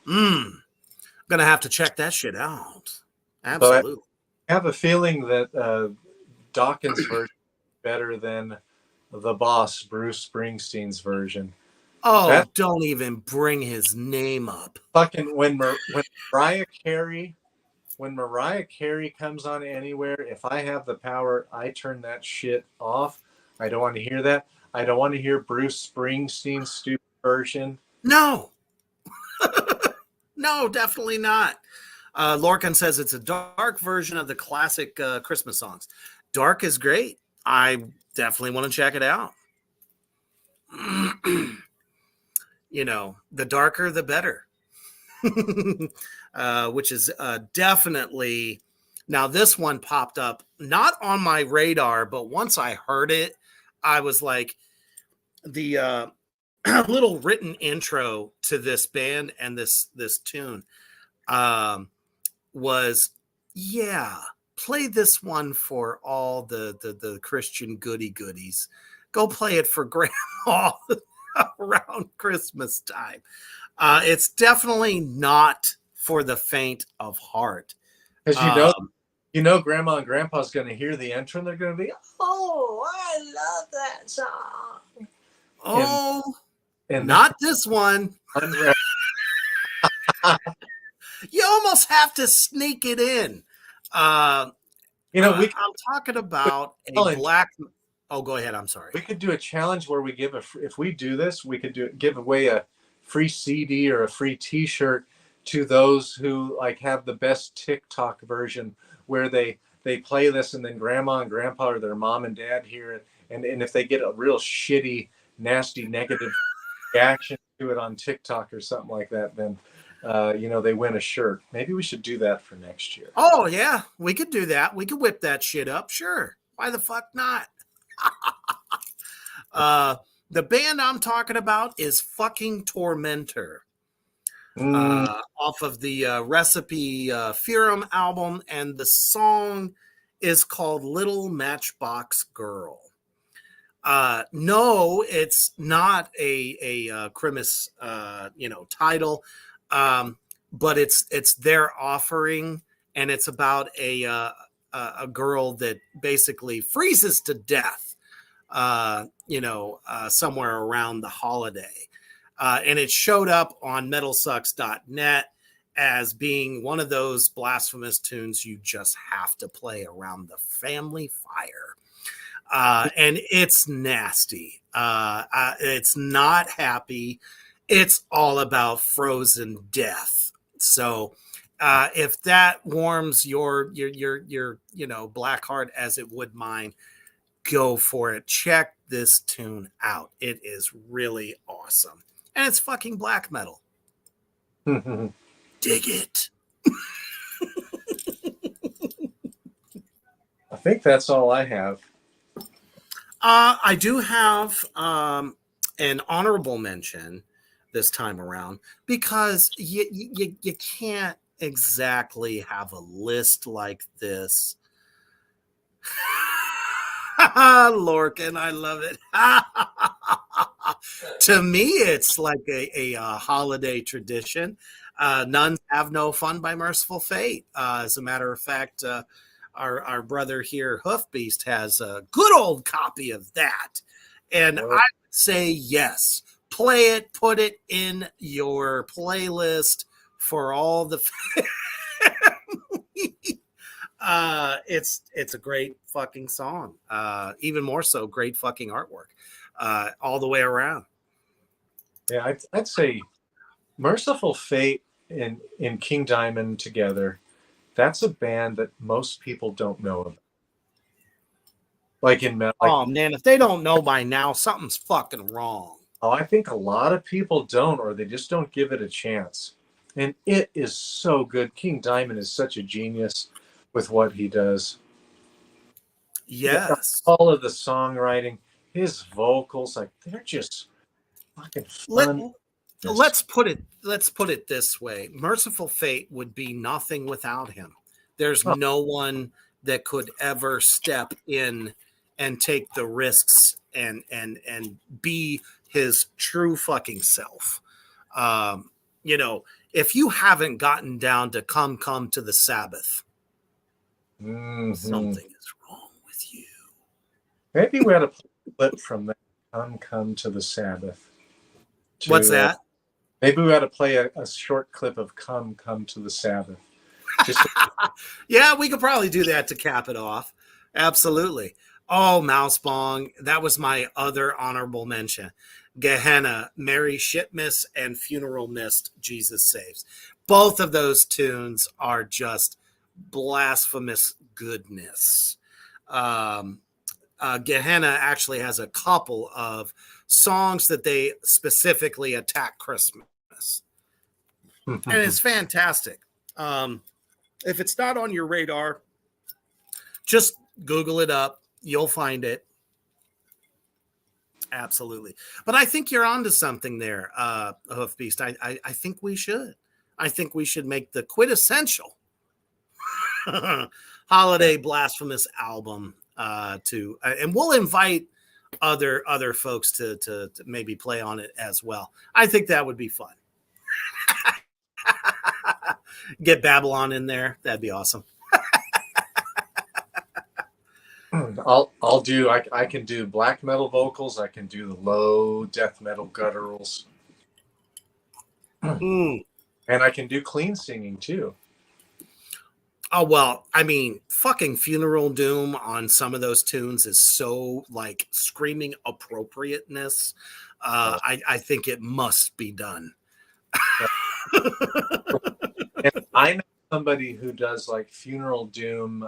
Gonna have to check that shit out. Absolutely. I have a feeling that Dawkins' version is better than the boss Bruce Springsteen's version. Oh, don't even bring his name up. Fucking when Mariah Carey comes on anywhere, if I have the power, I turn that shit off. I don't want to hear that. I don't want to hear Bruce Springsteen's stupid version. No. No, definitely not. Lorcan says it's a dark version of the classic Christmas songs. Dark is great. I definitely want to check it out. You know, the darker, the better. Which is definitely... Now, this one popped up, not on my radar, but once I heard it, I was like, the little written intro to this band and this tune was, play this one for all the Christian goodies. Go play it for grandma around Christmas time. It's definitely not for the faint of heart. Because you know, grandma and grandpa's going to hear the intro and they're going to be, oh, I love that song. Oh, and not this one. You almost have to sneak it in. You know, I'm talking about a black. Oh, go ahead. I'm sorry. We could do a challenge where we give if we do this, we could give away a free CD or a free T-shirt to those who like have the best TikTok version where they play this and then grandma and grandpa or their mom and dad hear it, and if they get a real shitty, nasty, negative reaction to it on TikTok or something like that, then you know, they win a shirt. Maybe we should do that for next year. Oh yeah, we could do that. We could whip that shit up. Sure. Why the fuck not? The band I'm talking about is fucking Tormentor. Off of the Recipe Fearum album, and the song is called Little Matchbox Girl. No, it's not a Christmas title, but it's their offering, and it's about a girl that basically freezes to death, somewhere around the holiday. And it showed up on metalsucks.net as being one of those blasphemous tunes you just have to play around the family fire. And it's nasty. It's not happy. It's all about frozen death. So if that warms your black heart as it would mine, go for it. Check this tune out. It is really awesome. And it's fucking black metal. Dig it. I think that's all I have. I do have an honorable mention this time around, because you can't exactly have a list like this. Lorcan, I love it. To me, it's like a holiday tradition. Nuns Have No Fun by Merciful Fate. As a matter of fact, our brother here, Hoofbeast, has a good old copy of that. And I would say yes. Play it, put it in your playlist for all the it's a great fucking song. Even more so, great fucking artwork. All the way around. Yeah, I'd say Merciful Fate and King Diamond together, that's a band that most people don't know about. Like in metal. Oh man, if they don't know by now, something's fucking wrong. Oh, I think a lot of people don't, or they just don't give it a chance. And it is so good. King Diamond is such a genius with what he does. Yes. All of the songwriting, his vocals, like they're just fucking fun. Let's put it this way. Merciful Fate would be nothing without him. There's no one that could ever step in and take the risks and be his true fucking self. You know, if you haven't gotten down to come to the Sabbath, something is wrong with you. Maybe we had a clip from that come to the Sabbath. What's that? Maybe we ought to play a short clip of come to the Sabbath. Yeah, we could probably do that to cap it off. Absolutely. Oh, Mouse Bong. That was my other honorable mention. Gehenna, Mary Shipmas, and Funeral Mist, Jesus Saves. Both of those tunes are just blasphemous goodness. Gehenna actually has a couple of songs that they specifically attack Christmas. And it's fantastic. If it's not on your radar, just Google it up. You'll find it. Absolutely. But I think you're onto something there, Hoofbeast. I think we should. I think we should make the quintessential holiday blasphemous album and we'll invite other folks to maybe play on it as well. I think that would be fun. Get Babylon in there. That'd be awesome. I can do black metal vocals. I can do the low death metal gutturals. And I can do clean singing too. Oh, well, I mean, fucking Funeral Doom on some of those tunes is so like screaming appropriateness. I think it must be done. And I know somebody who does like Funeral Doom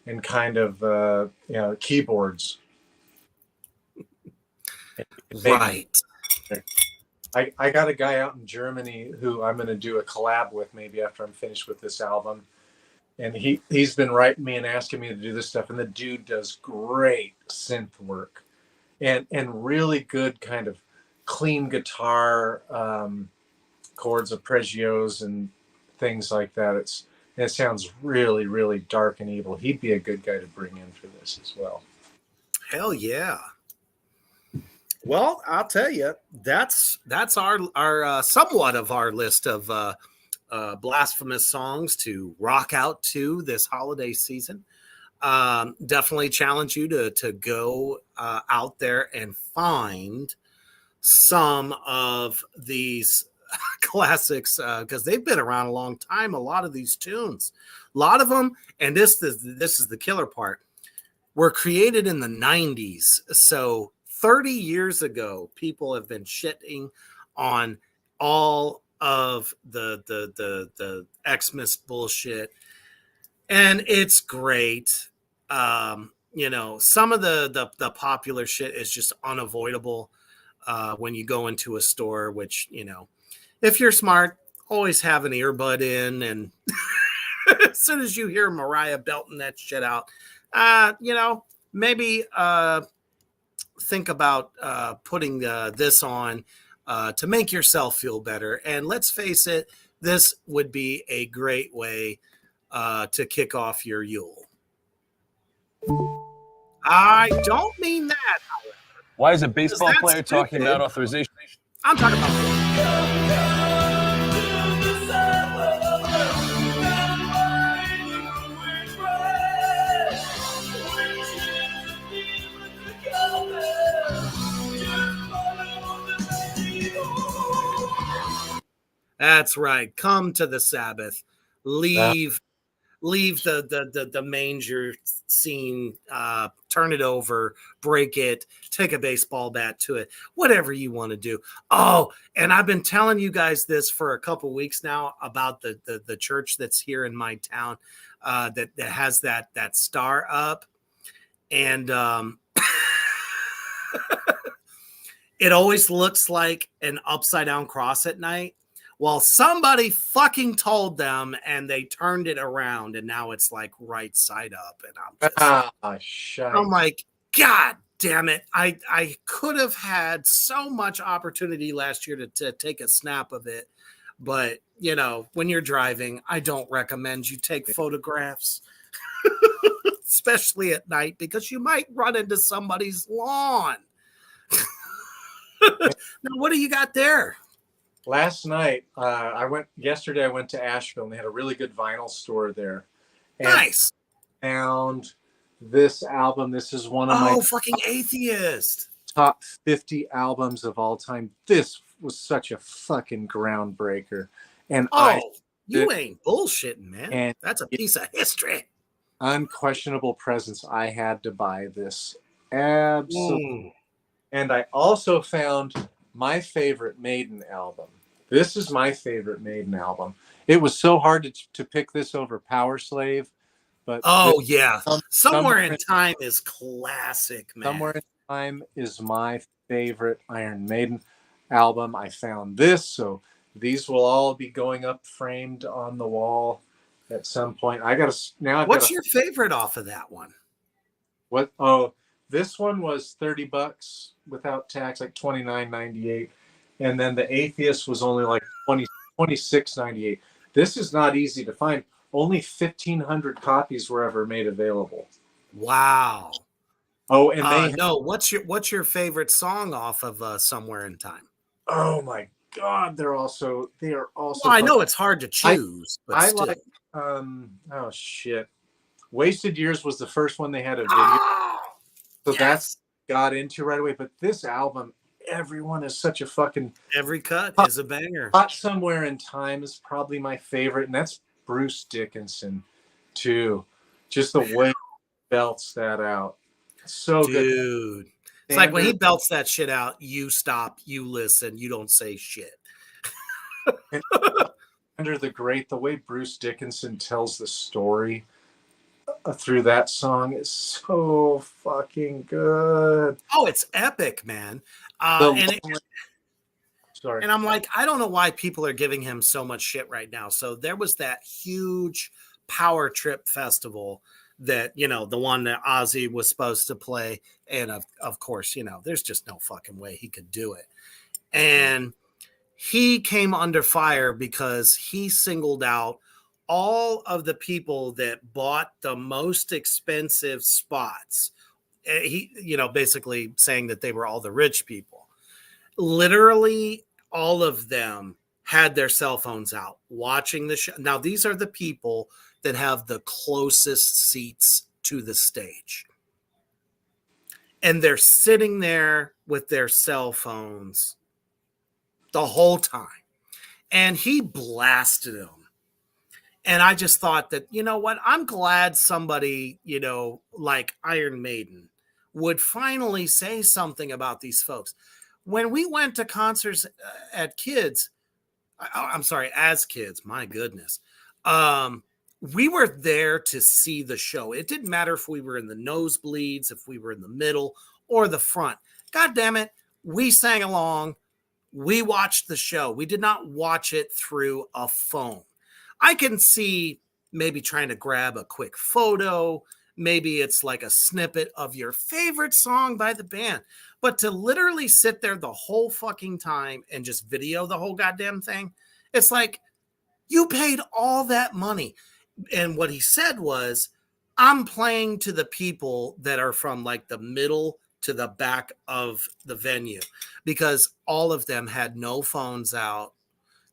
and kind of keyboards. Right. I got a guy out in Germany who I'm going to do a collab with maybe after I'm finished with this album. And he's been writing me and asking me to do this stuff. And the dude does great synth work and really good kind of clean guitar chords, arpeggios and things like that. It sounds really, really dark and evil. He'd be a good guy to bring in for this as well. Hell yeah. Well, I'll tell you, that's our somewhat of our list of blasphemous songs to rock out to this holiday season. Definitely challenge you to go out there and find some of these classics because they've been around a long time. A lot of these tunes, a lot of them, and this is the killer part, were created in the 90s. So 30 years ago, people have been shitting on all of the Xmas bullshit, and it's great. Some of the popular shit is just unavoidable when you go into a store, which, if you're smart, always have an earbud in, and as soon as you hear Mariah belting that shit out, maybe think about putting this on to make yourself feel better. And let's face it, this would be a great way to kick off your Yule. I don't mean that, however. Why is a baseball player talking about authorization? I'm talking about That's right. Come to the Sabbath. Leave the manger scene, turn it over, break it, take a baseball bat to it, whatever you want to do. Oh, and I've been telling you guys this for a couple weeks now about the church that's here in my town, that has that star up, and it always looks like an upside down cross at night. Well, somebody fucking told them and they turned it around and now it's like right side up. And I'm like, God damn it. I could have had so much opportunity last year to take a snap of it. But, you know, when you're driving, I don't recommend you take photographs, especially at night, because you might run into somebody's lawn. Now, what do you got there? Last night, I went to Asheville and they had a really good vinyl store there. And nice. Found this album. This is one of my fucking atheist top 50 albums of all time. This was such a fucking groundbreaker. And you ain't bullshitting, man. And that's a piece of history. Unquestionable presence. I had to buy this. Absolutely. And I also found my favorite Maiden album. This is my favorite Maiden album. It was so hard to pick this over Power Slave, but Somewhere in Time is classic, man. Somewhere in Time is my favorite Iron Maiden album. I found this, so these will all be going up framed on the wall at some point. What's your favorite off of that one? What? Oh, this one was $30 without tax, like $29.98, and then the Atheist was only like $26.98. This is not easy to find. Only 1,500 copies were ever made available. Wow. Oh, and what's your favorite song off of Somewhere in Time? Oh my God, they are also. Well, I know it's hard to choose, but still. Like. Oh shit. Wasted Years was the first one they had a video. So that's got into right away. But this album, everyone is such a fucking. Every cut is a banger. Hot Somewhere in Time is probably my favorite, and that's Bruce Dickinson, too. Just the way he belts that out. So good. Dude. It's like when he belts that shit out, you stop, you listen, you don't say shit. Under the Great, the way Bruce Dickinson tells the story through that song is so fucking good. Oh, it's epic, man. Sorry. And I'm like, I don't know why people are giving him so much shit right now. So there was that huge Power Trip festival that, you know, the one that Ozzy was supposed to play. And of course, you know, there's just no fucking way he could do it. And he came under fire because he singled out all of the people that bought the most expensive spots. He, you know, basically saying that they were all the rich people. Literally all of them had their cell phones out watching the show. Now, these are the people that have the closest seats to the stage. And they're sitting there with their cell phones the whole time. And he blasted them. And I just thought that, you know what? I'm glad somebody, you know, like Iron Maiden would finally say something about these folks. When we went to concerts as kids, my goodness, we were there to see the show. It didn't matter if we were in the nosebleeds, if we were in the middle or the front. God damn it. We sang along. We watched the show. We did not watch it through a phone. I can see maybe trying to grab a quick photo. Maybe it's like a snippet of your favorite song by the band. But to literally sit there the whole fucking time and just video the whole goddamn thing, it's like you paid all that money. And what he said was, I'm playing to the people that are from like the middle to the back of the venue, because all of them had no phones out.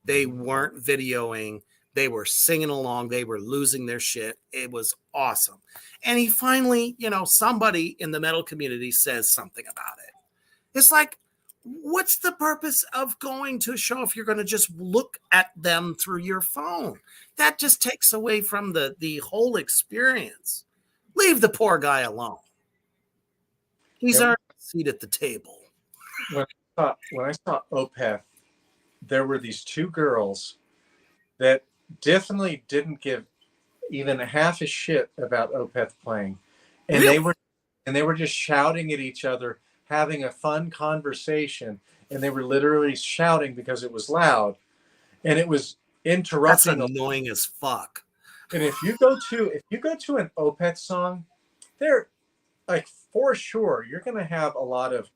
They weren't videoing. They were singing along. They were losing their shit. It was awesome. And he finally, you know, somebody in the metal community says something about it. It's like, what's the purpose of going to a show if you're going to just look at them through your phone? That just takes away from the whole experience. Leave the poor guy alone. He's earned a seat at the table. When I saw Opeth, there were these two girls that definitely didn't give even a half a shit about Opeth playing, and Really? they were just shouting at each other, having a fun conversation, and they were literally shouting because it was loud, and it was interrupting. That's annoying as fuck. And if you go to an Opeth song, they're like, for sure you're going to have a lot of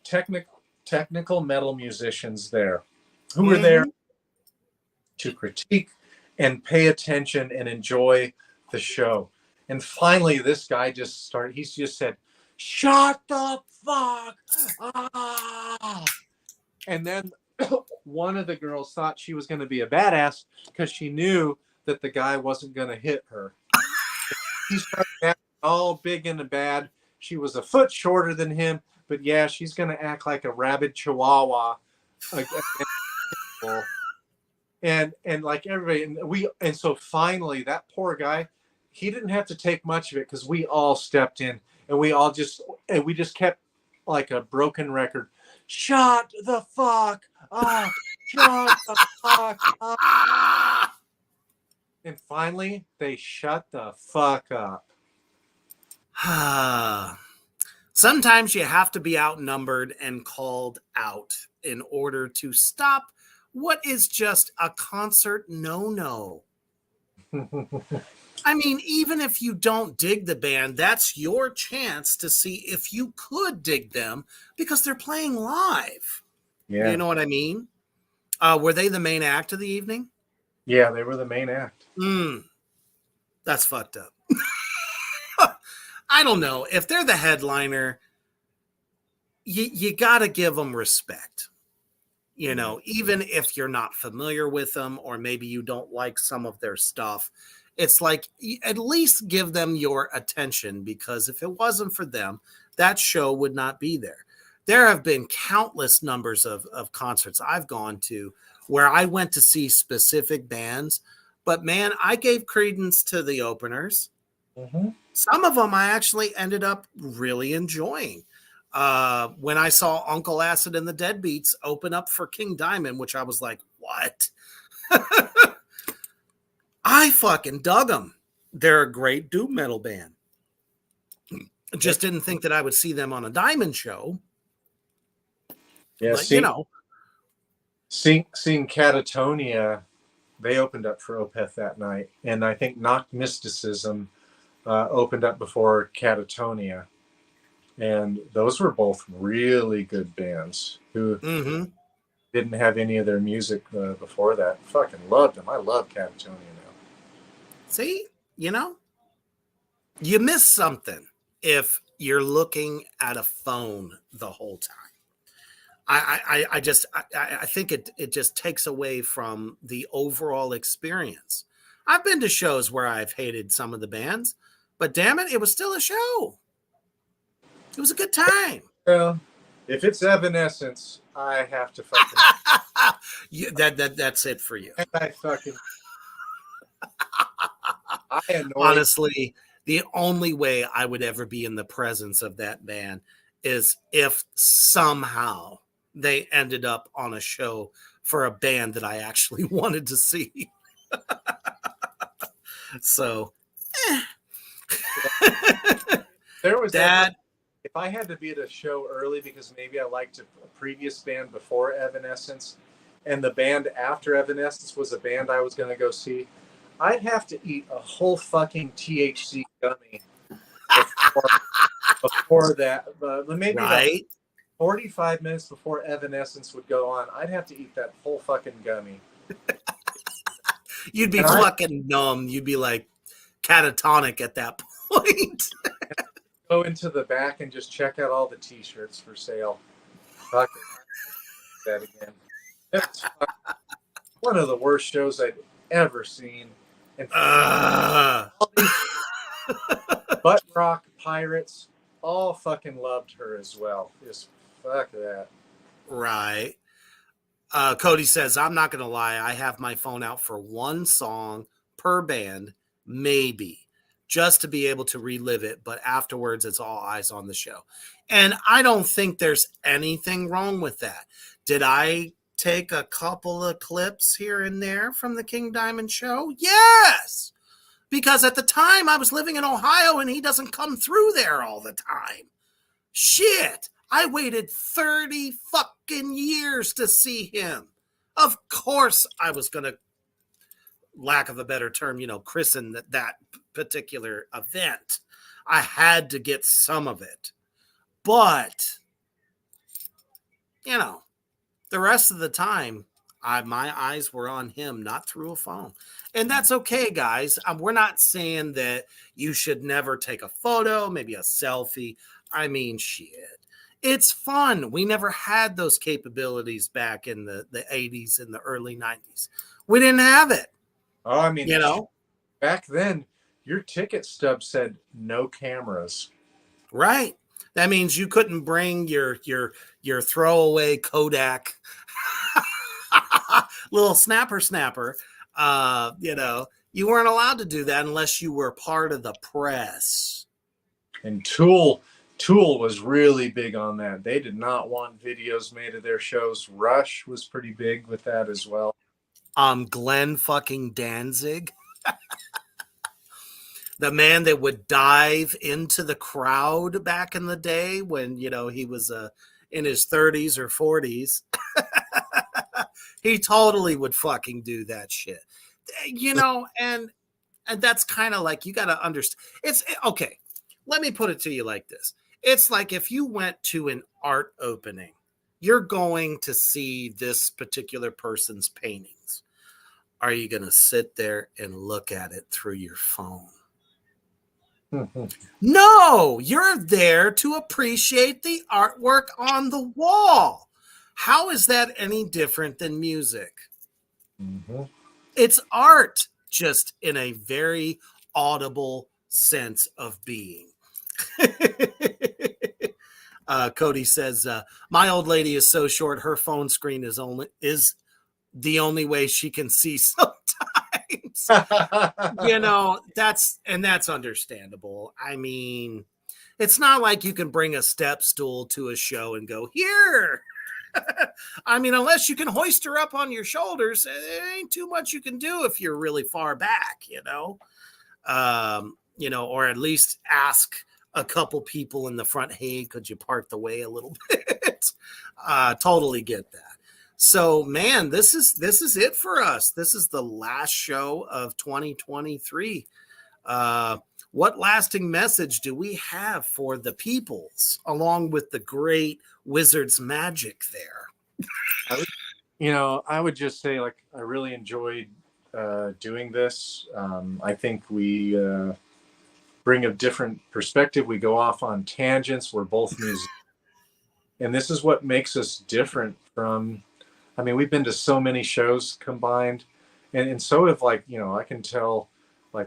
technical metal musicians there who are there to critique and pay attention and enjoy the show. And finally, this guy he just said, "Shut the fuck up." And then one of the girls thought she was going to be a badass because she knew that the guy wasn't going to hit her. He started acting all big and bad. She was a foot shorter than him, but yeah, she's going to act like a rabid chihuahua. And like everybody, and so finally that poor guy, he didn't have to take much of it because we all stepped in and we just kept like a broken record. Shut the fuck up! Shut the fuck up! And finally, they shut the fuck up. Sometimes you have to be outnumbered and called out in order to stop what is just a concert no-no. I mean, even if you don't dig the band, that's your chance to see if you could dig them because they're playing live. Yeah. You know what I mean? Were they the main act of the evening? Yeah, they were the main act. That's fucked up. I don't know. If they're the headliner, you got to give them respect. You know, even if you're not familiar with them or maybe you don't like some of their stuff, it's like at least give them your attention, because if it wasn't for them, that show would not be there. There have been countless numbers of concerts I've gone to where I went to see specific bands, but man, I gave credence to the openers. Mm-hmm. Some of them I actually ended up really enjoying. When I saw Uncle Acid and the Deadbeats open up for King Diamond, which I was like, what? I fucking dug them. They're a great doom metal band. Just didn't think that I would see them on a Diamond show. Yeah, but, you know. Seeing Catatonia, they opened up for Opeth that night. And I think Knock Mysticism opened up before Catatonia. And those were both really good bands who didn't have any of their music before that. Fucking loved them. I love Catatonia now. See, you know, you miss something if you're looking at a phone the whole time. I think it just takes away from the overall experience. I've been to shows where I've hated some of the bands, but damn it was still a show. It was a good time. Well, if it's Evanescence, I have to fucking that's it for you. Honestly, the only way I would ever be in the presence of that band is if somehow they ended up on a show for a band that I actually wanted to see. So, there was that. If I had to be at a show early because maybe I liked a previous band before Evanescence, and the band after Evanescence was a band I was going to go see, I'd have to eat a whole fucking THC gummy before that. Maybe right? 45 minutes before Evanescence would go on, I'd have to eat that whole fucking gummy. You'd be fucking numb. You'd be like catatonic at that point. Go into the back and just check out all the T-shirts for sale. Fucking that again. That's one of the worst shows I'd ever seen. And butt rock pirates all fucking loved her as well. Just fuck that. Right. Cody says, I'm not going to lie. I have my phone out for one song per band, maybe, just to be able to relive it. But afterwards, it's all eyes on the show. And I don't think there's anything wrong with that. Did I take a couple of clips here and there from the King Diamond show? Yes. Because at the time I was living in Ohio and he doesn't come through there all the time. Shit. I waited 30 fucking years to see him. Of course I was going to, lack of a better term, christen that particular event. I had to get some of it. But, the rest of the time, my eyes were on him, not through a phone. And that's okay, guys. We're not saying that you should never take a photo, maybe a selfie. I mean, shit. It's fun. We never had those capabilities back in the 80s and the early 90s. We didn't have it. Oh, I mean, back then, your ticket stub said no cameras. Right. That means you couldn't bring your throwaway Kodak little snapper. You weren't allowed to do that unless you were part of the press. And Tool was really big on that. They did not want videos made of their shows. Rush was pretty big with that as well. Glenn fucking Danzig. The man that would dive into the crowd back in the day when, he was in his 30s or 40s. He totally would fucking do that shit. And that's kind of like, you got to understand. It's okay. Let me put it to you like this. It's like if you went to an art opening, you're going to see this particular person's paintings. Are you going to sit there and look at it through your phone? No, you're there to appreciate the artwork on the wall. How is that any different than music? Mm-hmm. It's art, just in a very audible sense of being. Cody says, my old lady is so short, her phone screen is the only way she can see sometimes. That's understandable. I mean, it's not like you can bring a step stool to a show and go, here. I mean, unless you can hoist her up on your shoulders, it ain't too much you can do if you're really far back, or at least ask a couple people in the front, hey, could you part the way a little bit? Totally get that. So, man, this is it for us. This is the last show of 2023. What lasting message do we have for the peoples, along with the great wizard's magic there? I would just say, I really enjoyed doing this. I think we bring a different perspective. We go off on tangents. We're both musicians. And this is what makes us different from, we've been to so many shows combined. And so have, I can tell,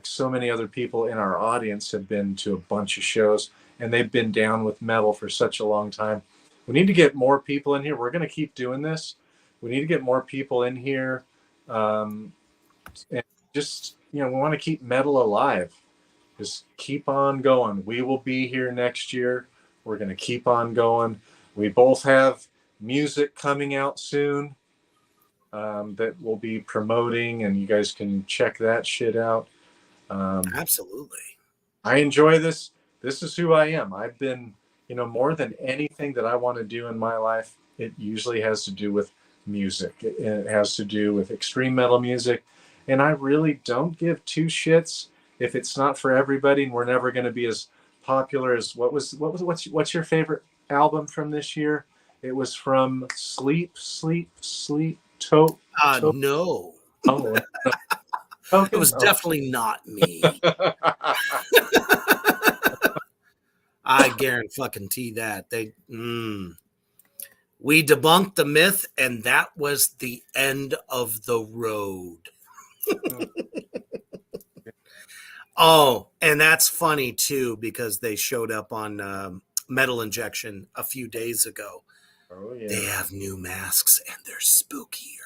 so many other people in our audience have been to a bunch of shows, and they've been down with metal for such a long time. We need to get more people in here. We're going to keep doing this. We need to get more people in here. And just, we want to keep metal alive. Just keep on going. We will be here next year. We're going to keep on going. We both have music coming out soon that we'll be promoting, and you guys can check that shit out. Absolutely. I enjoy this. This is who I am. I've been, more than anything that I want to do in my life, it usually has to do with music. It has to do with extreme metal music. And I really don't give two shits if it's not for everybody, and we're never going to be as popular as what's your favorite album from this year? It was from Sleep. No. Oh, it was definitely not me. I guarantee that we debunked the myth, and that was the end of the road. Oh, and that's funny too, because they showed up on Metal Injection a few days ago. Oh yeah. They have new masks and they're spookier.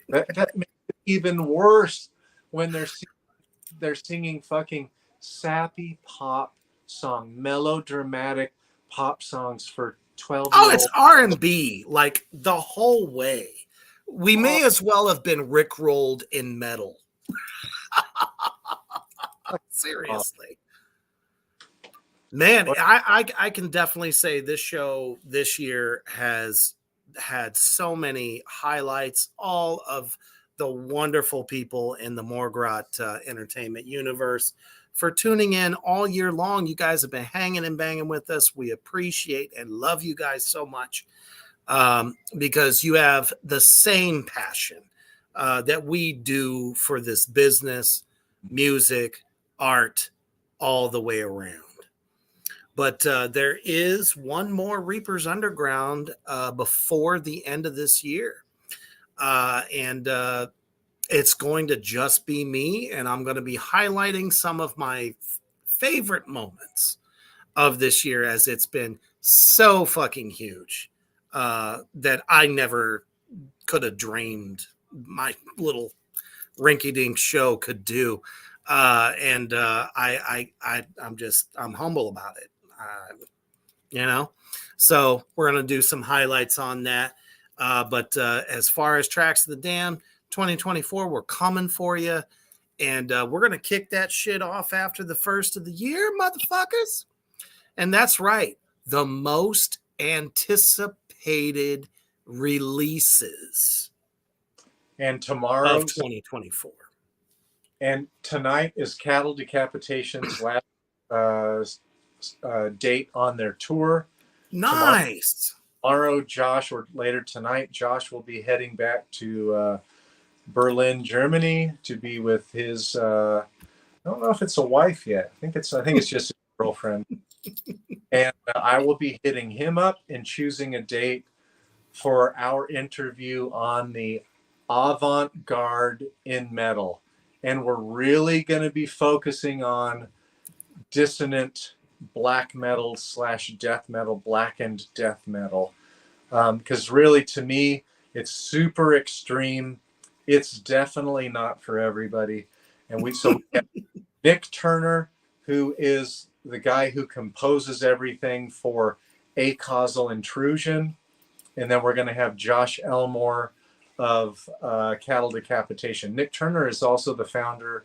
That makes it even worse when they're singing fucking sappy pop song, melodramatic pop songs for 12-year-old. Oh, it's R&B like the whole way. We may as well have been rickrolled in metal. Seriously. Man, I can definitely say this show this year has had so many highlights, all of the wonderful people in the Morgrot entertainment universe for tuning in all year long. You guys have been hanging and banging with us. We appreciate and love you guys so much because you have the same passion that we do for this business, music, art, all the way around. But there is one more Reapers Underground before the end of this year. And it's going to just be me. And I'm going to be highlighting some of my favorite moments of this year, as it's been so fucking huge that I never could have dreamed my little rinky-dink show could do. I'm humble about it. So we're going to do some highlights on that. But as far as Tracks of the Damned 2024, we're coming for you. And we're going to kick that shit off after the first of the year, motherfuckers. And that's right. The most anticipated releases and tomorrow of 2024. And tonight is Cattle Decapitation's last date on their tour. Nice. Tomorrow, Josh, or later tonight, Josh will be heading back to Berlin, Germany, to be with his. I don't know if it's a wife yet. I think it's just his girlfriend. And I will be hitting him up and choosing a date for our interview on the avant-garde in metal. And we're really going to be focusing on dissonant black metal / death metal, blackened death metal. Because really, to me, it's super extreme. It's definitely not for everybody. And we have Nick Turner, who is the guy who composes everything for Acausal Intrusion. And then we're going to have Josh Elmore of Cattle Decapitation. Nick Turner is also the founder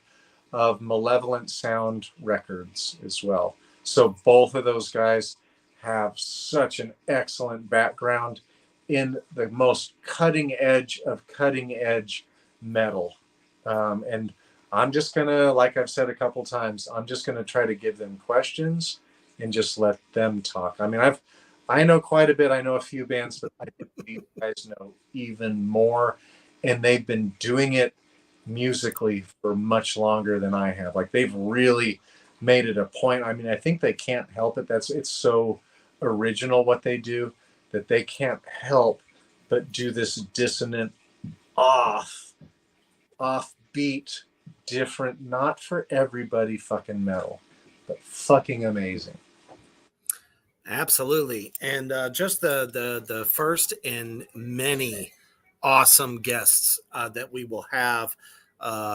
of Malevolent Sound Records as well. So both of those guys have such an excellent background in the most cutting edge of cutting edge metal. And I'm just going to, like I've said a couple times, I'm just going to try to give them questions and just let them talk. I mean, I know quite a bit. I know a few bands, but I think you guys know even more. And they've been doing it musically for much longer than I have. Like, they've really made it a point. I mean, I think they can't help it. It's so original what they do that they can't help but do this dissonant, offbeat, different, not for everybody fucking metal, but fucking amazing. Absolutely. And just the first in many awesome guests that we will have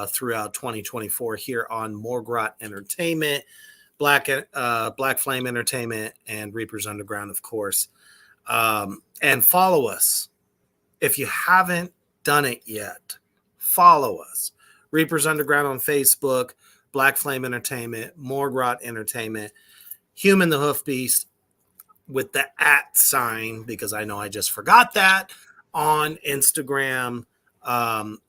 throughout 2024 here on Morgrot Entertainment, Black Flame Entertainment, and Reapers Underground, of course. And follow us. If you haven't done it yet, follow us. Reapers Underground on Facebook, Black Flame Entertainment, Morgrot Entertainment, Human the Hoof Beast with the @ because I know I just forgot that, on Instagram.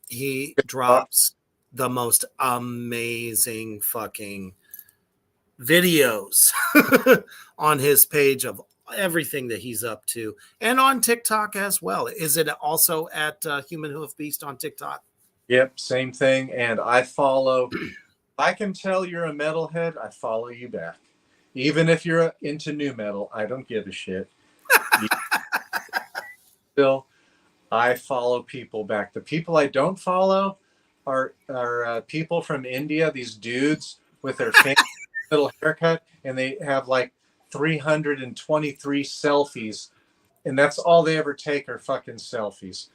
He drops the most amazing fucking videos on his page of everything that he's up to, and on TikTok as well. Is it also at Human Hoof Beast on TikTok? Yep, same thing. And I follow. I can tell you're a metalhead. I follow you back. Even if you're into new metal, I don't give a shit. Still, I follow people back. The people I don't follow are people from India, these dudes with their fancy little haircut, and they have like 323 selfies And that's all they ever take are fucking selfies.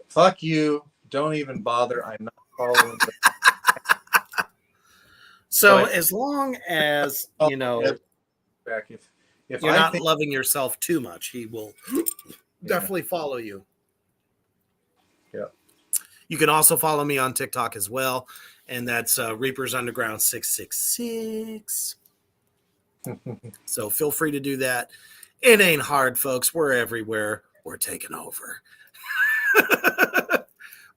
Fuck you. Don't even bother. I'm not following. So as long as, you know, back if you're I not think, loving yourself too much, he will definitely follow you. Yeah. You can also follow me on TikTok as well, and that's Reapers Underground 666. So feel free to do that. It ain't hard, folks. We're everywhere. We're taking over.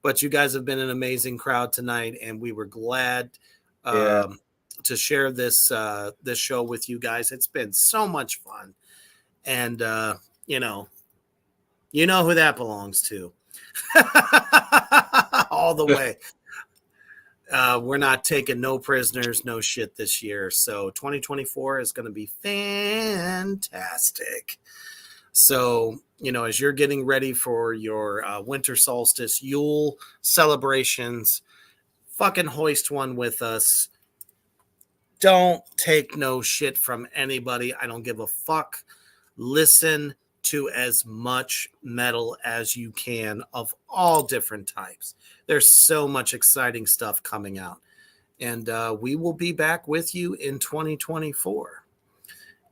But you guys have been an amazing crowd tonight, and we were glad to share this this show with you guys. It's been so much fun, and you know who that belongs to. All the way. We're not taking no prisoners, no shit this year. So 2024 is going to be fantastic. So, as you're getting ready for your winter solstice, Yule celebrations, fucking hoist one with us. Don't take no shit from anybody. I don't give a fuck. Listen to as much metal as you can of all different types. There's so much exciting stuff coming out. And we will be back with you in 2024.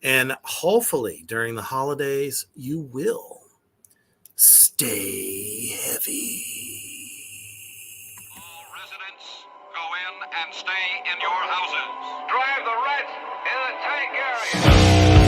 And hopefully during the holidays, you will stay heavy. All residents, go in and stay in your houses. Drive the rats in the tank area.